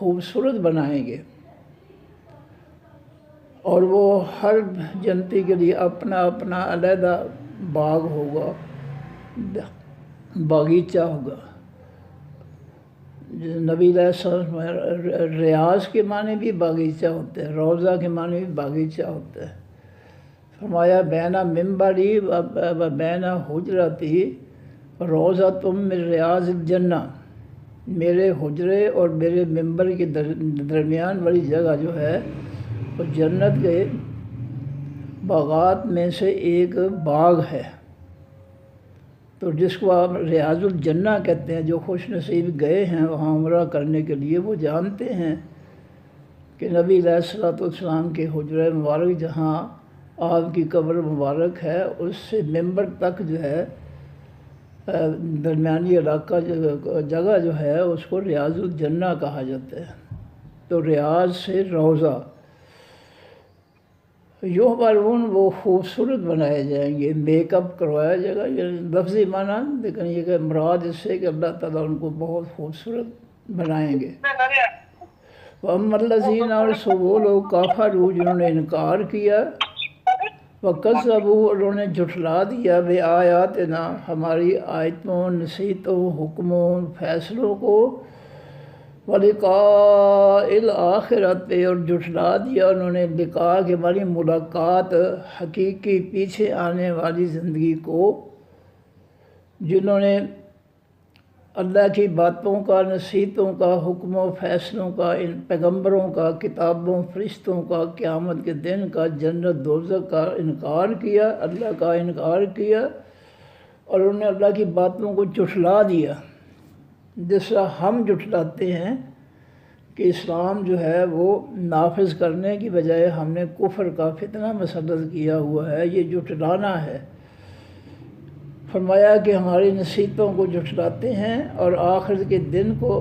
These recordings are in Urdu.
خوبصورت بنائیں گے، اور وہ ہر جنتی کے لیے اپنا اپنا علیحدہ باغ ہوگا، باغیچہ ہوگا۔ نبی علیہ السلام ریاض کے معنی بھی باغیچہ ہوتے ہیں، روضہ کے معنی بھی باغیچہ ہوتا ہے۔ فرمایا بینا ممبری و بینا حجرتی روضۃ من ریاض الجنہ، میرے حجرے اور میرے ممبر کے درمیان والی جگہ جو ہے وہ جنت کے باغات میں سے ایک باغ ہے۔ تو جس کو آپ ریاض الجنہ کہتے ہیں، جو خوش نصیب گئے ہیں وہاں عمرہ کرنے کے لیے وہ جانتے ہیں کہ نبی علیہ الصلوۃ والسلام کے حجرہ مبارک جہاں آپ کی قبر مبارک ہے، اس سے ممبر تک جو ہے درمیانی علاقہ جگہ جو ہے اس کو ریاض الجنہ کہا جاتا ہے۔ تو ریاض سے روضہ، یحبرون وہ خوبصورت بنائے جائیں گے، میک اپ کروایا جائے گا، یہ لفظی معنی، لیکن یہ کہ مراد اس سے کہ اللہ تعالیٰ ان کو بہت خوبصورت بنائیں گے۔ وَأَمَّا الَّذِينَ، اور سو وہ لوگ کافروا جنہوں نے انکار کیا، وَكَذَّبُوا اور انہوں نے جھٹلا دیا بِآیاتِنَا ہماری آیتوں، نصیحتوں، حکموں، فیصلوں کو، وَلِقَاءِ الْآخِرَةِ اور جھٹلا دیا انہوں نے لقاء کے معنی ملاقات، حقیقی پیچھے آنے والی زندگی کو، جنہوں نے اللہ کی باتوں کا، نصیحتوں کا، حکموں فیصلوں کا، ان پیغمبروں کا، کتابوں، فرشتوں کا، قیامت کے دن کا، جنت دوزخ کا انکار کیا، اللہ کا انکار کیا، اور انہوں نے اللہ کی باتوں کو جھٹلا دیا، جس طرح ہم جھٹلاتے ہیں کہ اسلام جو ہے وہ نافذ کرنے کی بجائے ہم نے کفر کا فتنہ مسلط کیا ہوا ہے، یہ جھٹلانا ہے۔ فرمایا کہ ہماری نصیحتوں کو جھٹلاتے ہیں، اور آخرت کے دن کو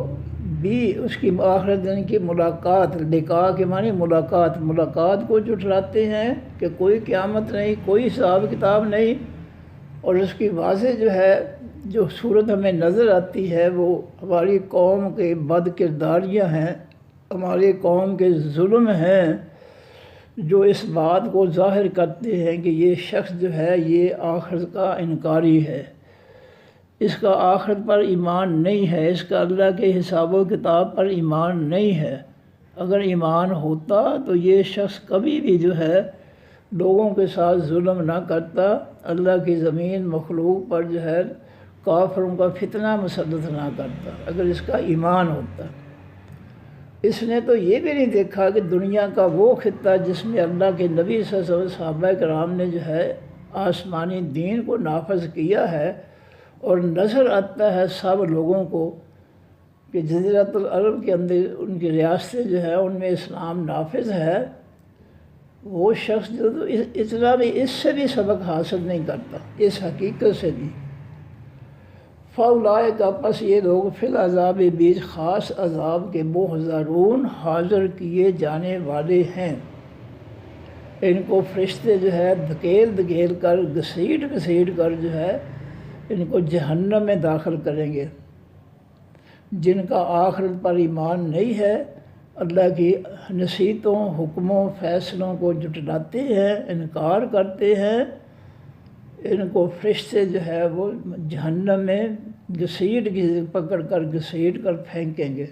بھی، اس کی آخرت دن کی ملاقات، لقاء کے معنی ملاقات کو جھٹلاتے ہیں کہ کوئی قیامت نہیں، کوئی حساب کتاب نہیں، اور اس کی واضح جو ہے جو صورت ہمیں نظر آتی ہے وہ ہماری قوم کے بد کرداریاں ہیں، ہماری قوم کے ظلم ہیں، جو اس بات کو ظاہر کرتے ہیں کہ یہ شخص جو ہے یہ آخرت کا انکاری ہے، اس کا آخرت پر ایمان نہیں ہے، اس کا اللہ کے حساب و کتاب پر ایمان نہیں ہے۔ اگر ایمان ہوتا تو یہ شخص کبھی بھی جو ہے لوگوں کے ساتھ ظلم نہ کرتا، اللہ کی زمین مخلوق پر جو ہے کافروں کا فتنہ مسلط نہ کرتا، اگر اس کا ایمان ہوتا۔ اس نے تو یہ بھی نہیں دیکھا کہ دنیا کا وہ خطہ جس میں اللہ کے نبی صلی اللہ علیہ وسلم صحابہ کرام نے جو ہے آسمانی دین کو نافذ کیا ہے، اور نظر آتا ہے سب لوگوں کو کہ جزیرۃ العرب کے اندر ان کی ریاستیں جو ہے ان میں اسلام نافذ ہے، وہ شخص جو تو اتنا بھی اس سے بھی سبق حاصل نہیں کرتا، اس حقیقت سے بھی۔ فَأُولَٰئِکَ پس یہ لوگ فی العذاب بیچ خاص عذاب کے محضرون حاضر کیے جانے والے ہیں، ان کو فرشتے جو ہے دھکیل کر، گھسیٹ کر جو ہے ان کو جہنم میں داخل کریں گے۔ جن کا آخرت پر ایمان نہیں ہے، اللہ کی نصیحتوں، حکموں، فیصلوں کو جھٹلاتے ہیں، انکار کرتے ہیں، ان کو فرشتے جو ہے وہ جہنم میں پکڑ کر گھسیٹ کر پھینکیں گے۔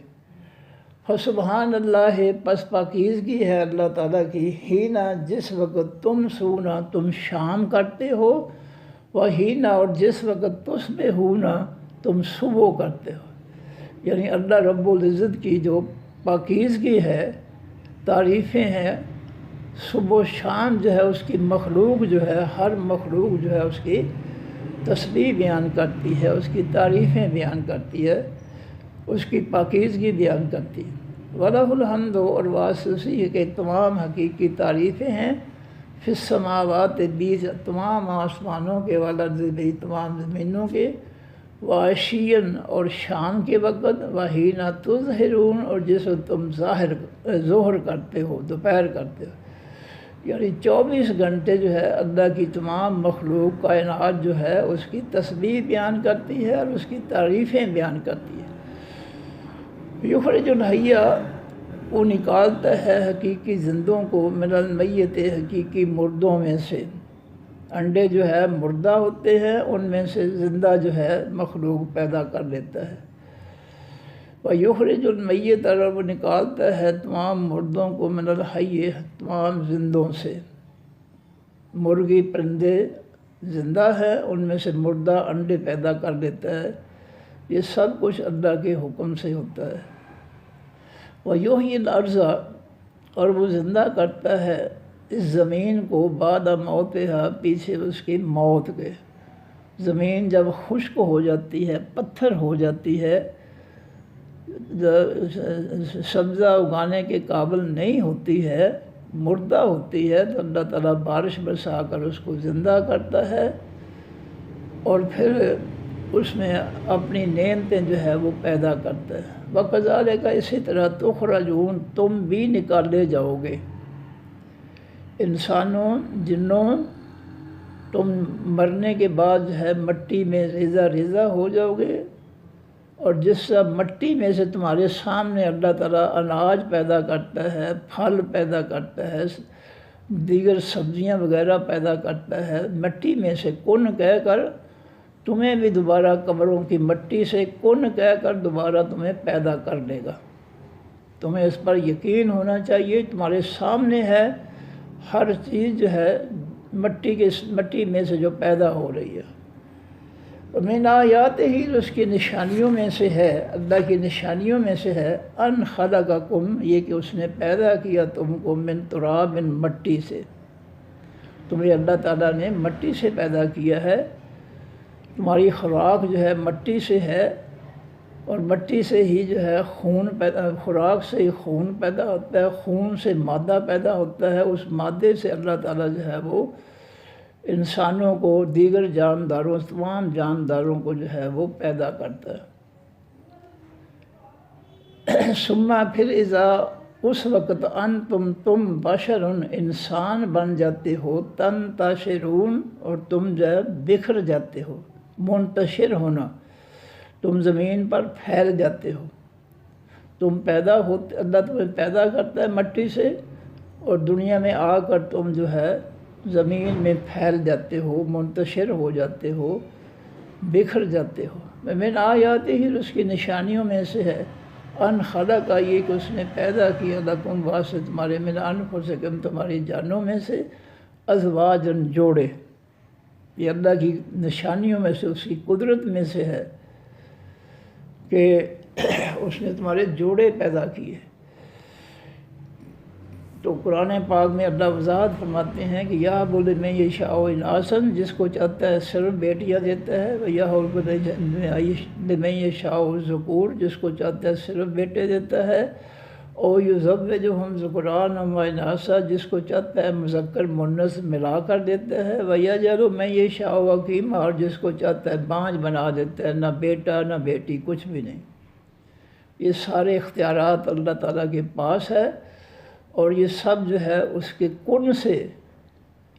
فسبحان اللہ پس پاکیزگی ہے اللہ تعالیٰ کی، ہینا جس وقت تم سونا تم شام کرتے ہو، وہ ہینا اور جس وقت تصبحون تم صبح کرتے ہو، یعنی اللہ رب العزت کی جو پاکیزگی ہے، تعریفیں ہیں، صبح و شام جو ہے اس کی مخلوق جو ہے، ہر مخلوق جو ہے اس کی تسبیح بیان کرتی ہے، اس کی تعریفیں بیان کرتی ہے، اس کی پاکیزگی بیان کرتی ہے۔ وَلَهُ الْحَمْدُ اور واسطی کے تمام حقیقی تعریفیں ہیں، فی السماوات بیچ تمام آسمانوں کے، والارض بھی تمام زمینوں کے، وعشیاً اور شام کے وقت، وحین تظہرون اور جس وقت تم ظہر کرتے ہو، دوپہر کرتے ہو، یعنی 24 گھنٹے جو ہے اللہ کی تمام مخلوق کائنات جو ہے اس کی تسبیح بیان کرتی ہے اور اس کی تعریفیں بیان کرتی ہے۔ یخرج الحی وہ نکالتا ہے حقیقی زندوں کو من المیت حقیقی مردوں میں سے۔ انڈے جو ہے مردہ ہوتے ہیں، ان میں سے زندہ جو ہے مخلوق پیدا کر لیتا ہے۔ وَيُخْرِجُ الْمَيِّتَ، اور وہ نکالتا ہے تمام مردوں کو من الحی تمام زندوں سے۔ مرغی پرندے زندہ ہے، ان میں سے مردہ انڈے پیدا کر دیتا ہے۔ یہ سب کچھ اللہ کے حکم سے ہوتا ہے۔ وَيُحْيِي الْأَرْضَ، اور وہ زندہ کرتا ہے اس زمین کو بعد موتہا، پیچھے اس کی موت کے۔ زمین جب خشک ہو جاتی ہے، پتھر ہو جاتی ہے، سبزہ اگانے کے قابل نہیں ہوتی ہے، مردہ ہوتی ہے، تو اللہ تعالیٰ بارش برسا کر اس کو زندہ کرتا ہے، اور پھر اس میں اپنی نعمتیں جو ہے وہ پیدا کرتا ہے۔ وَكَذَلِكَ، اسی طرح تُخْرَجُونَ، تم بھی نکالے جاؤ گے۔ انسانوں، جنوں، تم مرنے کے بعد جو ہے مٹی میں ریزہ ریزہ ہو جاؤ گے، اور جس سے مٹی میں سے تمہارے سامنے اللہ تعالیٰ اناج پیدا کرتا ہے، پھل پیدا کرتا ہے، دیگر سبزیاں وغیرہ پیدا کرتا ہے، مٹی میں سے کن کہہ کر تمہیں بھی دوبارہ قبروں کی مٹی سے کن کہہ کر دوبارہ تمہیں پیدا کر لے گا۔ تمہیں اس پر یقین ہونا چاہیے، تمہارے سامنے ہے، ہر چیز جو ہے مٹی میں سے جو پیدا ہو رہی ہے۔ من آیات ہی، اس کی نشانیوں میں سے ہے، اللہ کی نشانیوں میں سے ہے، ان خلقکم، یہ کہ اس نے پیدا کیا تم کو من تراب، من مٹی سے۔ تمہیں اللہ تعالیٰ نے مٹی سے پیدا کیا ہے، تمہاری خوراک جو ہے مٹی سے ہے، اور مٹی سے ہی جو ہے خون پیدا، خوراک سے ہی خون پیدا ہوتا ہے، خون سے مادہ پیدا ہوتا ہے، اس مادے سے اللہ تعالیٰ جو ہے وہ انسانوں کو، دیگر جانداروں، تمام جانداروں کو جو ہے وہ پیدا کرتا ہے۔ ثم، پھر اذا، اس وقت، تم بشر، انسان بن جاتے ہو، تنتشرون، اور تم جو ہے بکھر جاتے ہو، منتشر ہونا، تم زمین پر پھیل جاتے ہو۔ تم پیدا ہوتے، اللہ تمہیں پیدا کرتا ہے مٹی سے، اور دنیا میں آ کر تم جو ہے زمین میں پھیل جاتے ہو، منتشر ہو جاتے ہو، بکھر جاتے ہو۔ من آیات ہی، اس کی نشانیوں میں سے ہے، ان خلق، یہ کہ اس نے پیدا کیا لکم، واسطے تمہارے، من انفسکم، تمہاری جانوں میں سے، ازواجن، جوڑے۔ یہ اللہ کی نشانیوں میں سے، اس کی قدرت میں سے ہے کہ اس نے تمہارے جوڑے پیدا کیے۔ تو قرآن پاک میں اللہ وضاحت فرماتے ہیں کہ یا بولے میں یہ شاء اناسن، جس کو چاہتا ہے صرف بیٹیاں دیتا ہے، یا میں یہ شاء ذکور، جس کو چاہتا ہے صرف بیٹے دیتا ہے، او یزوجہم ذکرانا و اناثا، جس کو چاہتا ہے مذکر مؤنث ملا کر دیتا ہے، ویجعل من یشاء عقیما، اور جس کو چاہتا ہے بانجھ بنا دیتا ہے، نہ بیٹا نہ بیٹی، کچھ بھی نہیں۔ یہ سارے اختیارات اللہ تعالیٰ کے پاس ہے، اور یہ سب جو ہے اس کے کن سے،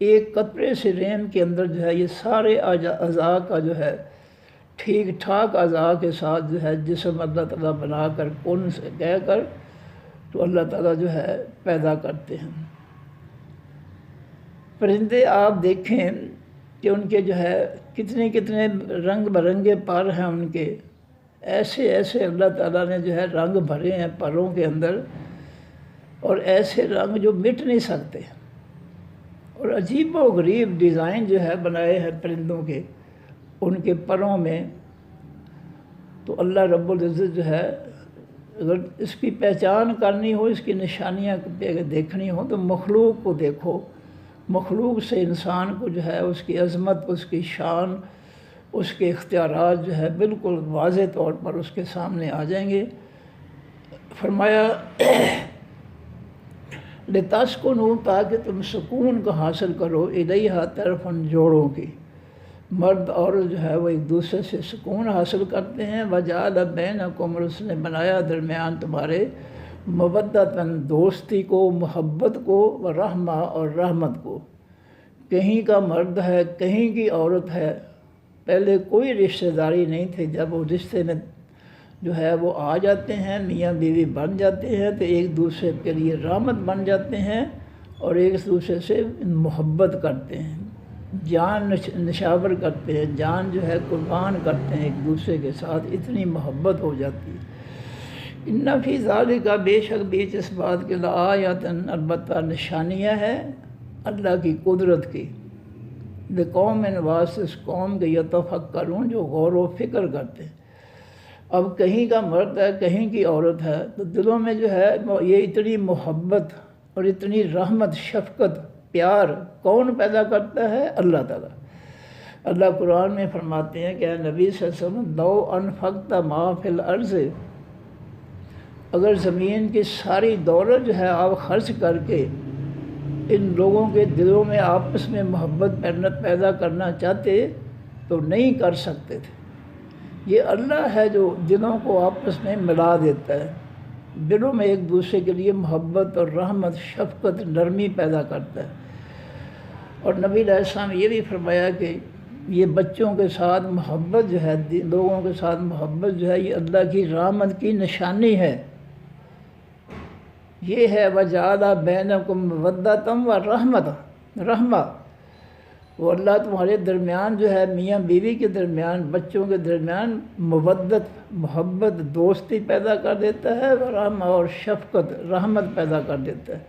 ایک قطرے سے رحم کے اندر جو ہے یہ سارے اعضاء کا جو ہے ٹھیک ٹھاک اعضاء کے ساتھ جو ہے جسم اللہ تعالیٰ بنا کر کن سے کہہ کر تو اللہ تعالیٰ جو ہے پیدا کرتے ہیں۔ پرندے آپ دیکھیں کہ ان کے جو ہے کتنے کتنے رنگ برنگے پر ہیں ان کے، ایسے ایسے اللہ تعالیٰ نے جو ہے رنگ بھرے ہیں پروں کے اندر، اور ایسے رنگ جو مٹ نہیں سکتے، اور عجیب و غریب ڈیزائن جو ہے بنائے ہیں پرندوں کے ان کے پروں میں۔ تو اللہ رب العزت جو ہے، اگر اس کی پہچان کرنی ہو، اس کی نشانیاں دیکھنی ہو، تو مخلوق کو دیکھو، مخلوق سے انسان کو جو ہے اس کی عظمت، اس کی شان، اس کے اختیارات جو ہے بالکل واضح طور پر اس کے سامنے آ جائیں گے۔ فرمایا لِتَسْكُنُوا، تاکہ تم سکون کو حاصل کرو، الیہا، طرف ان جوڑوں کی۔ مرد عورت جو ہے وہ ایک دوسرے سے سکون حاصل کرتے ہیں۔ وَجَعَلَ بَيْنَكُمْ، اور اس نے بنایا درمیان تمہارے، مَوَدَّةً، دوستی کو، محبت کو، وَرَحْمَةً، اور رحمت کو۔ کہیں کا مرد ہے، کہیں کی عورت ہے، پہلے کوئی رشتہ داری نہیں تھی، جب وہ رشتے میں جو ہے وہ آ جاتے ہیں، میاں بیوی بن جاتے ہیں تو ایک دوسرے کے لیے رحمت بن جاتے ہیں اور ایک دوسرے سے محبت کرتے ہیں، جان نشاور کرتے ہیں، جان جو ہے قربان کرتے ہیں ایک دوسرے کے ساتھ، اتنی محبت ہو جاتی ہے۔ ان فی ذالک، بے شک بیچ اس بات کے لآیات، البتہ نشانیاں ہیں اللہ کی قدرت کی، لقوم، واسطے اس قوم کے یتفکرون، جو غور و فکر کرتے ہیں۔ اب کہیں کا مرد ہے، کہیں کی عورت ہے، تو دلوں میں جو ہے یہ اتنی محبت اور اتنی رحمت، شفقت، پیار کون پیدا کرتا ہے؟ اللہ تعالیٰ۔ اللہ قرآن میں فرماتے ہیں کہ اے نبی صلی اللہ علیہ وسلم، لو انفقت ما فی الارض، اگر زمین کی ساری دولت جو ہے آپ خرچ کر کے ان لوگوں کے دلوں میں آپس میں محبت پیدا کرنا چاہتے تو نہیں کر سکتے تھے۔ یہ اللہ ہے جو دلوں کو آپس میں ملا دیتا ہے، دلوں میں ایک دوسرے کے لیے محبت اور رحمت، شفقت، نرمی پیدا کرتا ہے۔ اور نبی علیہ السلام یہ بھی فرمایا کہ یہ بچوں کے ساتھ محبت جو ہے، لوگوں کے ساتھ محبت جو ہے، یہ اللہ کی رحمت کی نشانی ہے۔ یہ ہے وَجَعَلَ بَيْنَكُم مَّوَدَّةً وَرَحْمَةً، رحمہ، وہ اللہ تمہارے درمیان جو ہے، میاں بیوی کے درمیان، بچوں کے درمیان مودت، محبت، دوستی پیدا کر دیتا ہے، رحمہ، اور شفقت، رحمت پیدا کر دیتا ہے۔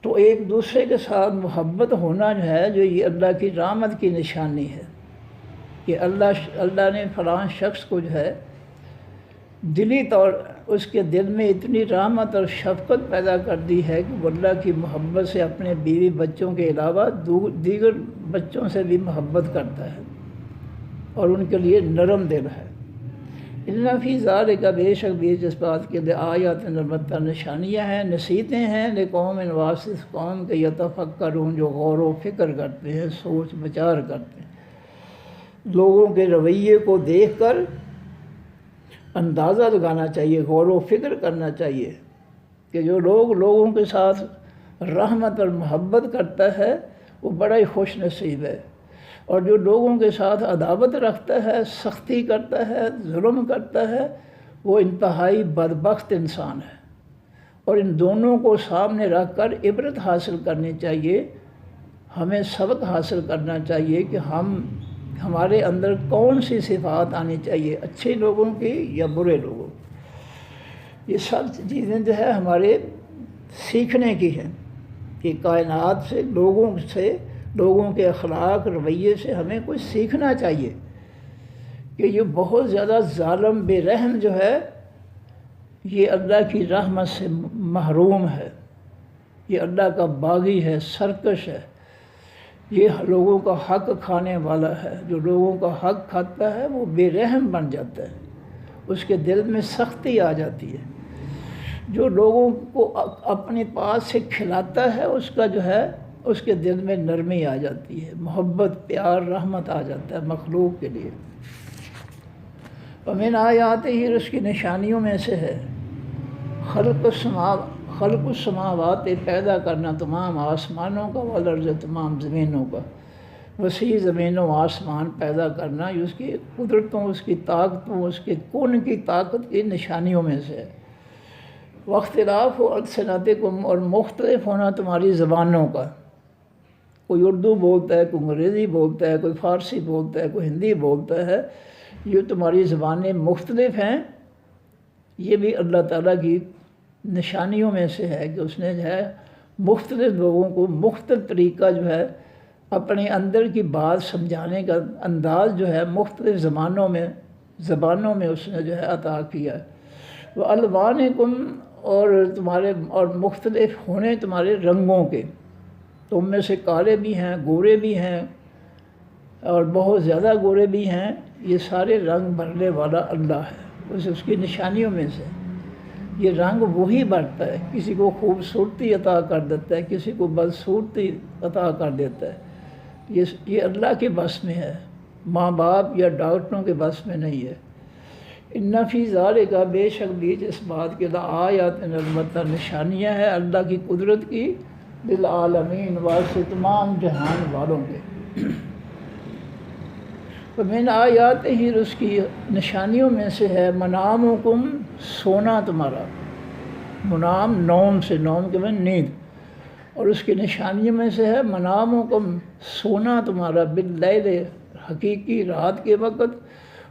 تو ایک دوسرے کے ساتھ محبت ہونا جو ہے، جو یہ اللہ کی رحمت کی نشانی ہے کہ اللہ نے فلاں شخص کو جو ہے دلی طور اس کے دل میں اتنی رحمت اور شفقت پیدا کر دی ہے کہ وہ اللہ کی محبت سے اپنے بیوی بچوں کے علاوہ دیگر بچوں سے بھی محبت کرتا ہے اور ان کے لیے نرم دل ہے۔ ان فی ذالک، بے شک بیچ اس بات کے لیے آیات، البتہ نشانیاں ہیں، نصیحتیں ہیں، لقوم، واسطے اس قوم کے یتفکرون، جو غور و فکر کرتے ہیں، سوچ بچار کرتے ہیں۔ لوگوں کے رویے کو دیکھ کر اندازہ لگانا چاہیے، غور و فکر کرنا چاہیے کہ جو لوگوں کے ساتھ رحمت اور محبت کرتا ہے وہ بڑا ہی خوش نصیب ہے، اور جو لوگوں کے ساتھ عداوت رکھتا ہے، سختی کرتا ہے، ظلم کرتا ہے، وہ انتہائی بدبخت انسان ہے۔ اور ان دونوں کو سامنے رکھ کر عبرت حاصل کرنی چاہیے، ہمیں سبق حاصل کرنا چاہیے کہ ہمارے اندر کون سی صفات آنی چاہیے، اچھے لوگوں کی یا برے لوگوں کی۔ یہ سب چیزیں جو ہے ہمارے سیکھنے کی ہیں کہ کائنات سے، لوگوں کے اخلاق، رویے سے ہمیں کچھ سیکھنا چاہیے کہ یہ بہت زیادہ ظالم، بے رحم جو ہے، یہ اللہ کی رحمت سے محروم ہے، یہ اللہ کا باغی ہے، سرکش ہے، یہ لوگوں کا حق کھانے والا ہے۔ جو لوگوں کا حق کھاتا ہے وہ بے رحم بن جاتا ہے، اس کے دل میں سختی آ جاتی ہے۔ جو لوگوں کو اپنے پاس سے کھلاتا ہے، اس کا جو ہے اس کے دل میں نرمی آ جاتی ہے، محبت، پیار، رحمت آ جاتا ہے مخلوق کے لیے۔ ومن آیاتہ ہی، اس کی نشانیوں میں سے ہے خلق السماوات، پیدا کرنا تمام آسمانوں کا، والارض، تمام زمینوں کا، وسیع زمین و آسمان پیدا کرنا، یہ اس کی قدرتوں، اس کی طاقتوں، اس کے کون کی طاقت کی نشانیوں میں سے ہے۔ واختلاف السنتکم، اور مختلف ہونا تمہاری زبانوں کا، کوئی اردو بولتا ہے، کوئی انگریزی بولتا ہے، کوئی فارسی بولتا ہے، کوئی ہندی بولتا ہے، یہ تمہاری زبانیں مختلف ہیں، یہ بھی اللہ تعالیٰ کی نشانیوں میں سے ہے کہ اس نے جو ہے مختلف لوگوں کو مختلف طریقہ جو ہے اپنے اندر کی بات سمجھانے کا انداز جو ہے مختلف زبانوں میں اس نے جو ہے عطا کیا ہے۔ وَأَلْوَانِكُمْ، اور مختلف ہونے تمہارے رنگوں کے، تم میں سے کالے بھی ہیں، گورے بھی ہیں، اور بہت زیادہ گورے بھی ہیں، یہ سارے رنگ بھرنے والا اللہ ہے، اس کی نشانیوں میں سے۔ یہ رنگ وہی بھرتا ہے، کسی کو خوبصورتی عطا کر دیتا ہے، کسی کو بدصورتی عطا کر دیتا ہے، یہ اللہ کے بس میں ہے، ماں باپ یا ڈاکٹروں کے بس میں نہیں ہے۔ ان فی ذالک، بے شک بیچ اس بات کے لآیات، البتہ نشانیاں ہیں اللہ کی قدرت کی، للعالمین، واسطے تمام جہان والوں کے۔ ومن آیات ہی، اس کی نشانیوں میں سے ہے منامکم، سونا تمہارا، منام نوم سے، نوم کے معنی نیند، اور اس کی نشانیوں میں سے ہے منامکم، سونا تمہارا، باللیل، حقیقی رات کے وقت،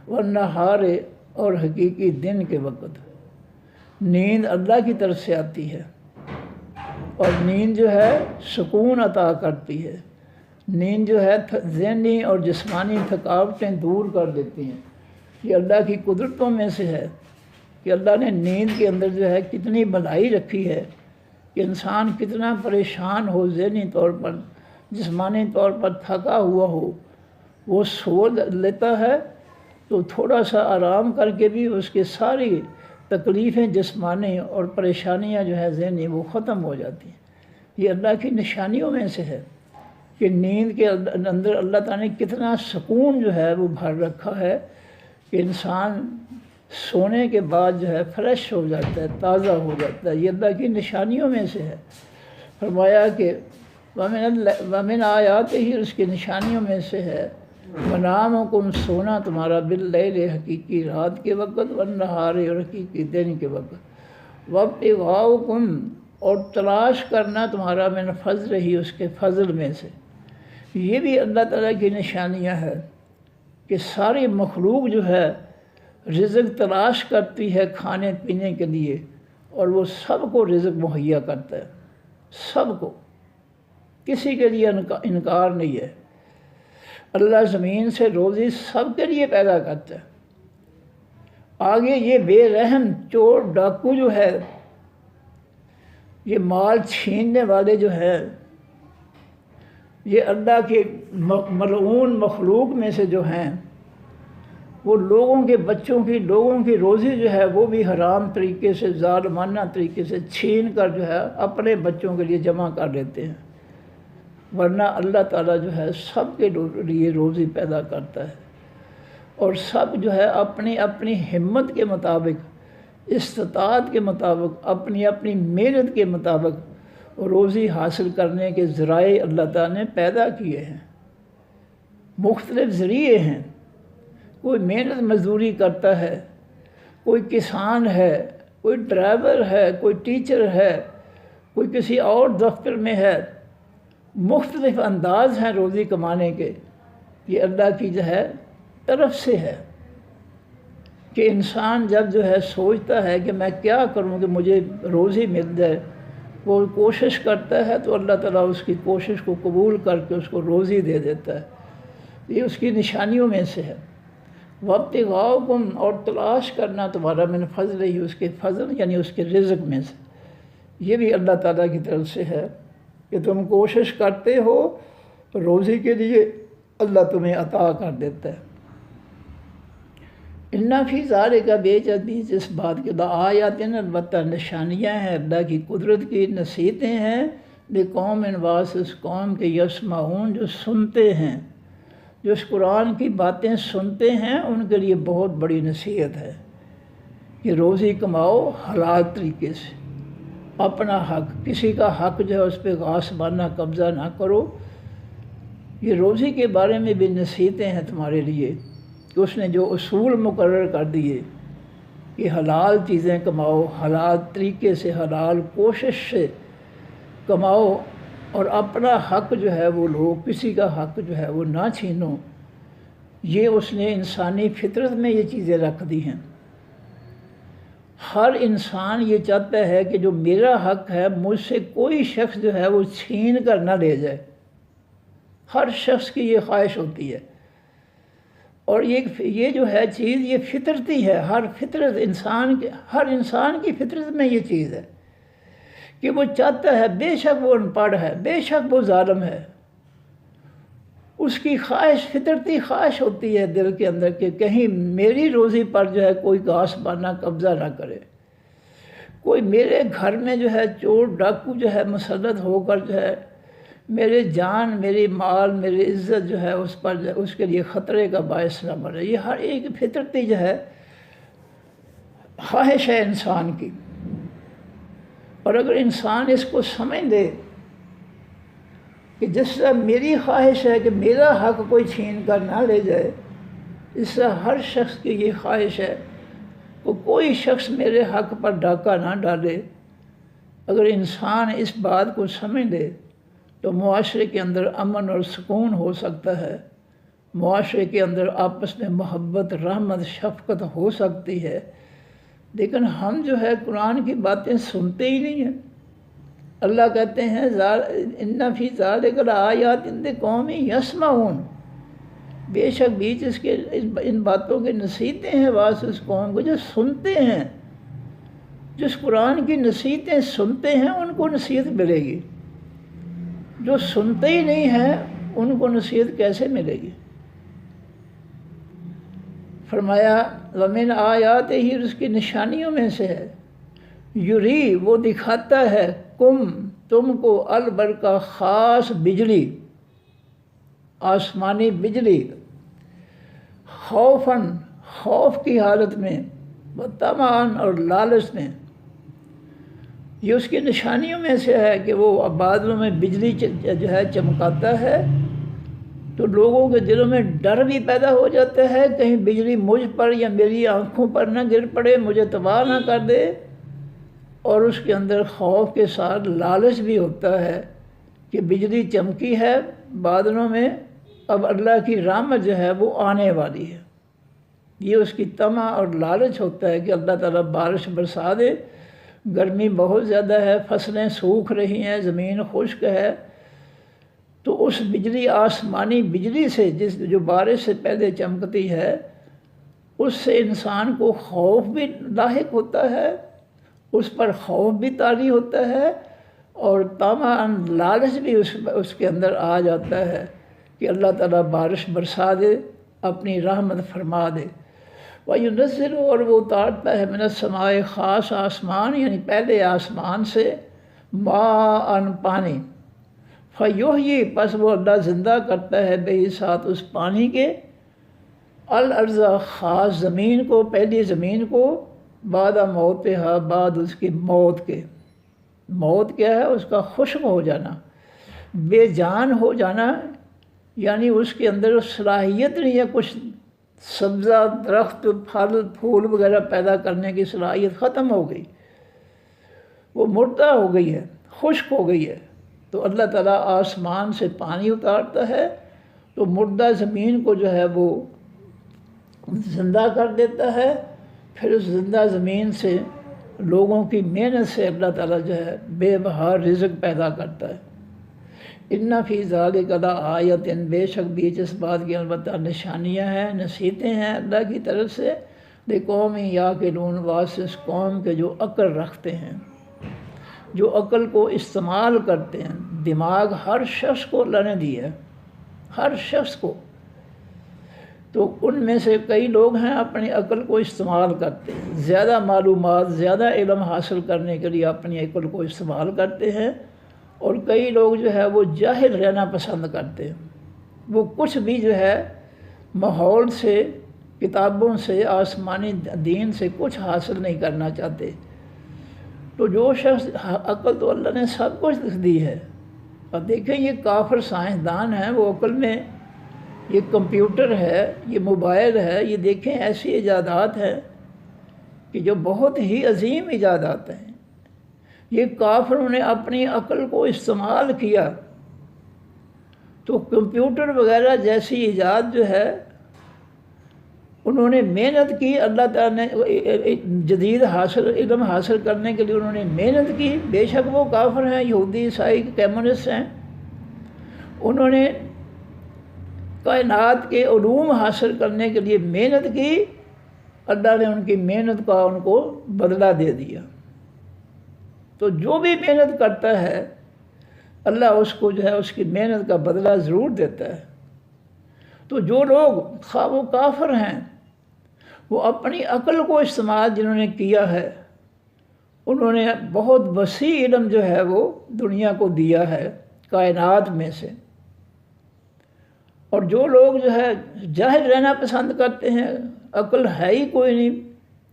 والنہار، اور حقیقی دن کے وقت۔ نیند اللہ کی طرف سے آتی ہے، اور نیند جو ہے سکون عطا کرتی ہے، نیند جو ہے ذہنی اور جسمانی تھکاوٹیں دور کر دیتی ہیں۔ یہ اللہ کی قدرتوں میں سے ہے کہ اللہ نے نیند کے اندر جو ہے کتنی بھلائی رکھی ہے کہ انسان کتنا پریشان ہو، ذہنی طور پر، جسمانی طور پر تھکا ہوا ہو، وہ سو لیتا ہے تو تھوڑا سا آرام کر کے بھی اس کی ساری تکلیفیں جسمانی اور پریشانیاں جو ہے ذہنی وہ ختم ہو جاتی ہیں۔ یہ اللہ کی نشانیوں میں سے ہے کہ نیند کے اندر اللہ تعالیٰ نے کتنا سکون جو ہے وہ بھر رکھا ہے کہ انسان سونے کے بعد جو ہے فریش ہو جاتا ہے، تازہ ہو جاتا ہے۔ یہ اللہ کی نشانیوں میں سے ہے۔ فرمایا کہ ومن آیات ہی، اس کی نشانیوں میں سے ہے منامکم، سونا تمہارا، باللیل، حقیقی رات کے وقت، والنہار، اور حقیقی دن کے وقت، وابتغاؤکم، اور تلاش کرنا تمہارا، من فضل ہی، اس کے فضل میں سے۔ یہ بھی اللہ تعالیٰ کی نشانیاں ہے کہ ساری مخلوق جو ہے رزق تلاش کرتی ہے کھانے پینے کے لیے، اور وہ سب کو رزق مہیا کرتا ہے، سب کو، کسی کے لیے انکار نہیں ہے۔ اللہ زمین سے روزی سب کے لیے پیدا کرتا ہے۔ آگے یہ بے رحم چور ڈاکو جو ہے، یہ مال چھیننے والے جو ہے، یہ اللہ کے ملعون مخلوق میں سے جو ہیں، وہ لوگوں کے بچوں کی، لوگوں کی روزی جو ہے وہ بھی حرام طریقے سے، ظالمانہ طریقے سے چھین کر جو ہے اپنے بچوں کے لیے جمع کر لیتے ہیں، ورنہ اللہ تعالیٰ جو ہے سب کے لیے روزی پیدا کرتا ہے، اور سب جو ہے اپنی اپنی ہمت کے مطابق، استطاعت کے مطابق، اپنی اپنی محنت کے مطابق روزی حاصل کرنے کے ذرائع اللہ تعالیٰ نے پیدا کیے ہیں۔ مختلف ذریعے ہیں، کوئی محنت مزدوری کرتا ہے، کوئی کسان ہے، کوئی ڈرائیور ہے، کوئی ٹیچر ہے، کوئی کسی اور دفتر میں ہے، مختلف انداز ہیں روزی کمانے کے۔ یہ اللہ کی جو ہے طرف سے ہے کہ انسان جب جو ہے سوچتا ہے کہ میں کیا کروں کہ مجھے روزی مل جائے، وہ کوشش کرتا ہے تو اللہ تعالیٰ اس کی کوشش کو قبول کر کے اس کو روزی دے دیتا ہے۔ یہ اس کی نشانیوں میں سے ہے۔ وابتغاؤکم، اور تلاش کرنا تمہارا، من فضل ہی، اس کے فضل یعنی اس کے رزق میں سے۔ یہ بھی اللہ تعالیٰ کی طرف سے ہے کہ تم کوشش کرتے ہو روزی کے لیے، اللہ تمہیں عطا کر دیتا ہے۔ ان فی ذالک، بے جدید اس بات کے آیات، البتہ نشانیاں ہیں اللہ کی قدرت کی، نصیحتیں ہیں، لقوم، واسطے اس قوم کے، یسمعون، جو سنتے ہیں، جو اس قرآن کی باتیں سنتے ہیں، ان کے لیے بہت بڑی نصیحت ہے کہ روزی کماؤ حلال طریقے سے، اپنا حق، کسی کا حق جو ہے اس پہ غاصبانہ قبضہ نہ کرو۔ یہ روزی کے بارے میں بھی نصیحتیں ہیں تمہارے لیے کہ اس نے جو اصول مقرر کر دیے کہ حلال چیزیں کماؤ، حلال طریقے سے، حلال کوشش سے کماؤ، اور اپنا حق جو ہے وہ لو، کسی کا حق جو ہے وہ نہ چھینو۔ یہ اس نے انسانی فطرت میں یہ چیزیں رکھ دی ہیں۔ ہر انسان یہ چاہتا ہے کہ جو میرا حق ہے مجھ سے کوئی شخص جو ہے وہ چھین کر نہ لے جائے، ہر شخص کی یہ خواہش ہوتی ہے۔ اور یہ جو ہے چیز یہ فطرتی ہے، ہر انسان کی فطرت میں یہ چیز ہے کہ وہ چاہتا ہے، بے شک وہ ان پڑھ ہے، بے شک وہ ظالم ہے، اس کی خواہش، فطرتی خواہش ہوتی ہے دل کے اندر کہ کہیں میری روزی پر جو ہے کوئی غاصبانہ قبضہ نہ کرے، کوئی میرے گھر میں جو ہے چور ڈاکو جو ہے مسلط ہو کر جو ہے میرے جان، میری مال، میری عزت جو ہے اس پر اس کے لیے خطرے کا باعث نہ بنے۔ یہ ہر ایک فطرتی جو ہے خواہش ہے انسان کی، اور اگر انسان اس کو سمجھ لے کہ جس طرح میری خواہش ہے کہ میرا حق کوئی چھین کر نہ لے جائے، اس سے ہر شخص کی یہ خواہش ہے کہ کوئی شخص میرے حق پر ڈاکہ نہ ڈالے۔ اگر انسان اس بات کو سمجھ لے تو معاشرے کے اندر امن اور سکون ہو سکتا ہے، معاشرے کے اندر آپس میں محبت، رحمت، شفقت ہو سکتی ہے۔ لیکن ہم جو ہے قرآن کی باتیں سنتے ہی نہیں ہیں۔ اللہ کہتے ہیں ان فی ذالک لآیات لقوم یسمعون، بے شک بیچ اس کے ان باتوں کے نصیحتیں ہیں واسطے اس قوم کو جو سنتے ہیں۔ جس قرآن کی نصیحتیں سنتے ہیں ان کو نصیحت ملے گی، جو سنتے ہی نہیں ہیں ان کو نصیحت کیسے ملے گی؟ فرمایا ومن آیات ہی، اس کی نشانیوں میں سے ہے، یری وہ دکھاتا ہے، تم کو البرقہ خاص بجلی، آسمانی بجلی، خوفاً خوف کی حالت میں، طمعاً اور لالچ میں۔ یہ اس کی نشانیوں میں سے ہے کہ وہ بادلوں میں بجلی جو ہے چمکاتا ہے تو لوگوں کے دلوں میں ڈر بھی پیدا ہو جاتا ہے، کہیں بجلی مجھ پر یا میری آنکھوں پر نہ گر پڑے، مجھے تباہ نہ کر دے۔ اور اس کے اندر خوف کے ساتھ لالچ بھی ہوتا ہے کہ بجلی چمکی ہے بادلوں میں، اب اللہ کی رحمت جو ہے وہ آنے والی ہے۔ یہ اس کی طمع اور لالچ ہوتا ہے کہ اللہ تعالیٰ بارش برسا دے، گرمی بہت زیادہ ہے، فصلیں سوکھ رہی ہیں، زمین خشک ہے، تو اس بجلی، آسمانی بجلی سے جو بارش سے پہلے چمکتی ہے، اس سے انسان کو خوف بھی لاحق ہوتا ہے، اس پر خوف بھی طاری ہوتا ہے، اور طمع لالچ بھی اس کے اندر آ جاتا ہے کہ اللہ تعالیٰ بارش برسا دے، اپنی رحمت فرما دے۔ وَيُنَزِّلُ، اور وہ اتارتا ہے، مِنَ السَّمَاءِ، خاص آسمان یعنی پہلے آسمان سے، ماءً پانی، فَيُحْيِي، پس وہ اللہ زندہ کرتا ہے، بے ساتھ اس پانی کے، الارض، خاص زمین کو، پہلی زمین کو، بعد موتہا، بعد اس کی موت کے۔ موت کیا ہے؟ اس کا خشک ہو جانا، بے جان ہو جانا، یعنی اس کے اندر صلاحیت نہیں ہے، کچھ سبزہ، درخت، پھل پھول وغیرہ پیدا کرنے کی صلاحیت ختم ہو گئی، وہ مردہ ہو گئی ہے، خشک ہو گئی ہے۔ تو اللہ تعالیٰ آسمان سے پانی اتارتا ہے تو مردہ زمین کو جو ہے وہ زندہ کر دیتا ہے، پھر اس زندہ زمین سے لوگوں کی محنت سے اللہ تعالیٰ جو ہے بے بہار رزق پیدا کرتا ہے۔ ان فی ذالک لآیۃ، بے شک بیچ اس بات کی البتہ نشانیاں ہیں، نصیحتیں ہیں اللہ کی طرف سے، لقوم یعقلون، واسطے اس قوم کے جو عقل رکھتے ہیں، جو عقل کو استعمال کرتے ہیں۔ دماغ ہر شخص کو اللہ نے دی ہے، ہر شخص کو، تو ان میں سے کئی لوگ ہیں اپنی عقل کو استعمال کرتے ہیں، زیادہ معلومات، زیادہ علم حاصل کرنے کے لیے اپنی عقل کو استعمال کرتے ہیں، اور کئی لوگ جو ہے وہ جاہل رہنا پسند کرتے ہیں، وہ کچھ بھی جو ہے ماحول سے، کتابوں سے، آسمانی دین سے کچھ حاصل نہیں کرنا چاہتے۔ تو جو شخص، عقل تو اللہ نے سب کچھ دی ہے، اور دیکھیں یہ کافر سائنسدان ہیں، وہ عقل میں، یہ کمپیوٹر ہے، یہ موبائل ہے، یہ دیکھیں ایسی ایجادات ہیں کہ جو بہت ہی عظیم ایجادات ہیں۔ یہ کافروں نے اپنی عقل کو استعمال کیا تو کمپیوٹر وغیرہ جیسی ایجاد جو ہے انہوں نے محنت کی، اللہ تعالیٰ نے جدید علم حاصل کرنے کے لیے انہوں نے محنت کی، بے شک وہ کافر ہیں، یہودی، عیسائی، کمیونسٹ ہیں، انہوں نے کائنات کے علوم حاصل کرنے کے لیے محنت کی، اللہ نے ان کی محنت کا ان کو بدلہ دے دیا۔ تو جو بھی محنت کرتا ہے اللہ اس کو جو ہے اس کی محنت کا بدلہ ضرور دیتا ہے۔ تو جو لوگ خواہ وہ کافر ہیں، وہ اپنی عقل کو استعمال جنہوں نے کیا ہے، انہوں نے بہت وسیع علم جو ہے وہ دنیا کو دیا ہے کائنات میں سے، اور جو لوگ جو ہے جاہل رہنا پسند کرتے ہیں، عقل ہے ہی کوئی نہیں،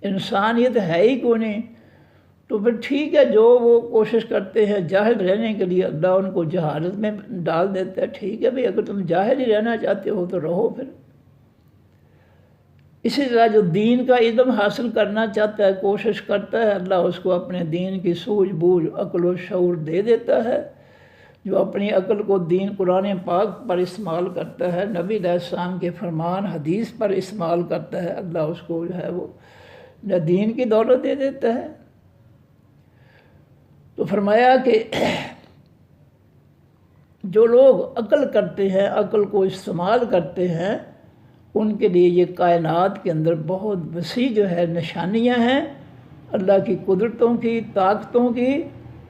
انسانیت ہے ہی کوئی نہیں، تو پھر ٹھیک ہے، جو وہ کوشش کرتے ہیں جاہل رہنے کے لیے اللہ ان کو جہالت میں ڈال دیتا ہے۔ ٹھیک ہے بھئی، اگر تم جاہل ہی رہنا چاہتے ہو تو رہو پھر۔ اسی طرح جو دین کا علم حاصل کرنا چاہتا ہے، کوشش کرتا ہے، اللہ اس کو اپنے دین کی سوجھ بوجھ، عقل و شعور دے دیتا ہے۔ جو اپنی عقل کو دین قرآن پاک پر استعمال کرتا ہے، نبی علیہ السلام کے فرمان حدیث پر استعمال کرتا ہے، اللہ اس کو جو ہے وہ دین کی دولت دے دیتا ہے۔ تو فرمایا کہ جو لوگ عقل کرتے ہیں، عقل کو استعمال کرتے ہیں، ان کے لیے یہ کائنات کے اندر بہت وسیع جو ہے نشانیاں ہیں اللہ کی قدرتوں کی، طاقتوں کی۔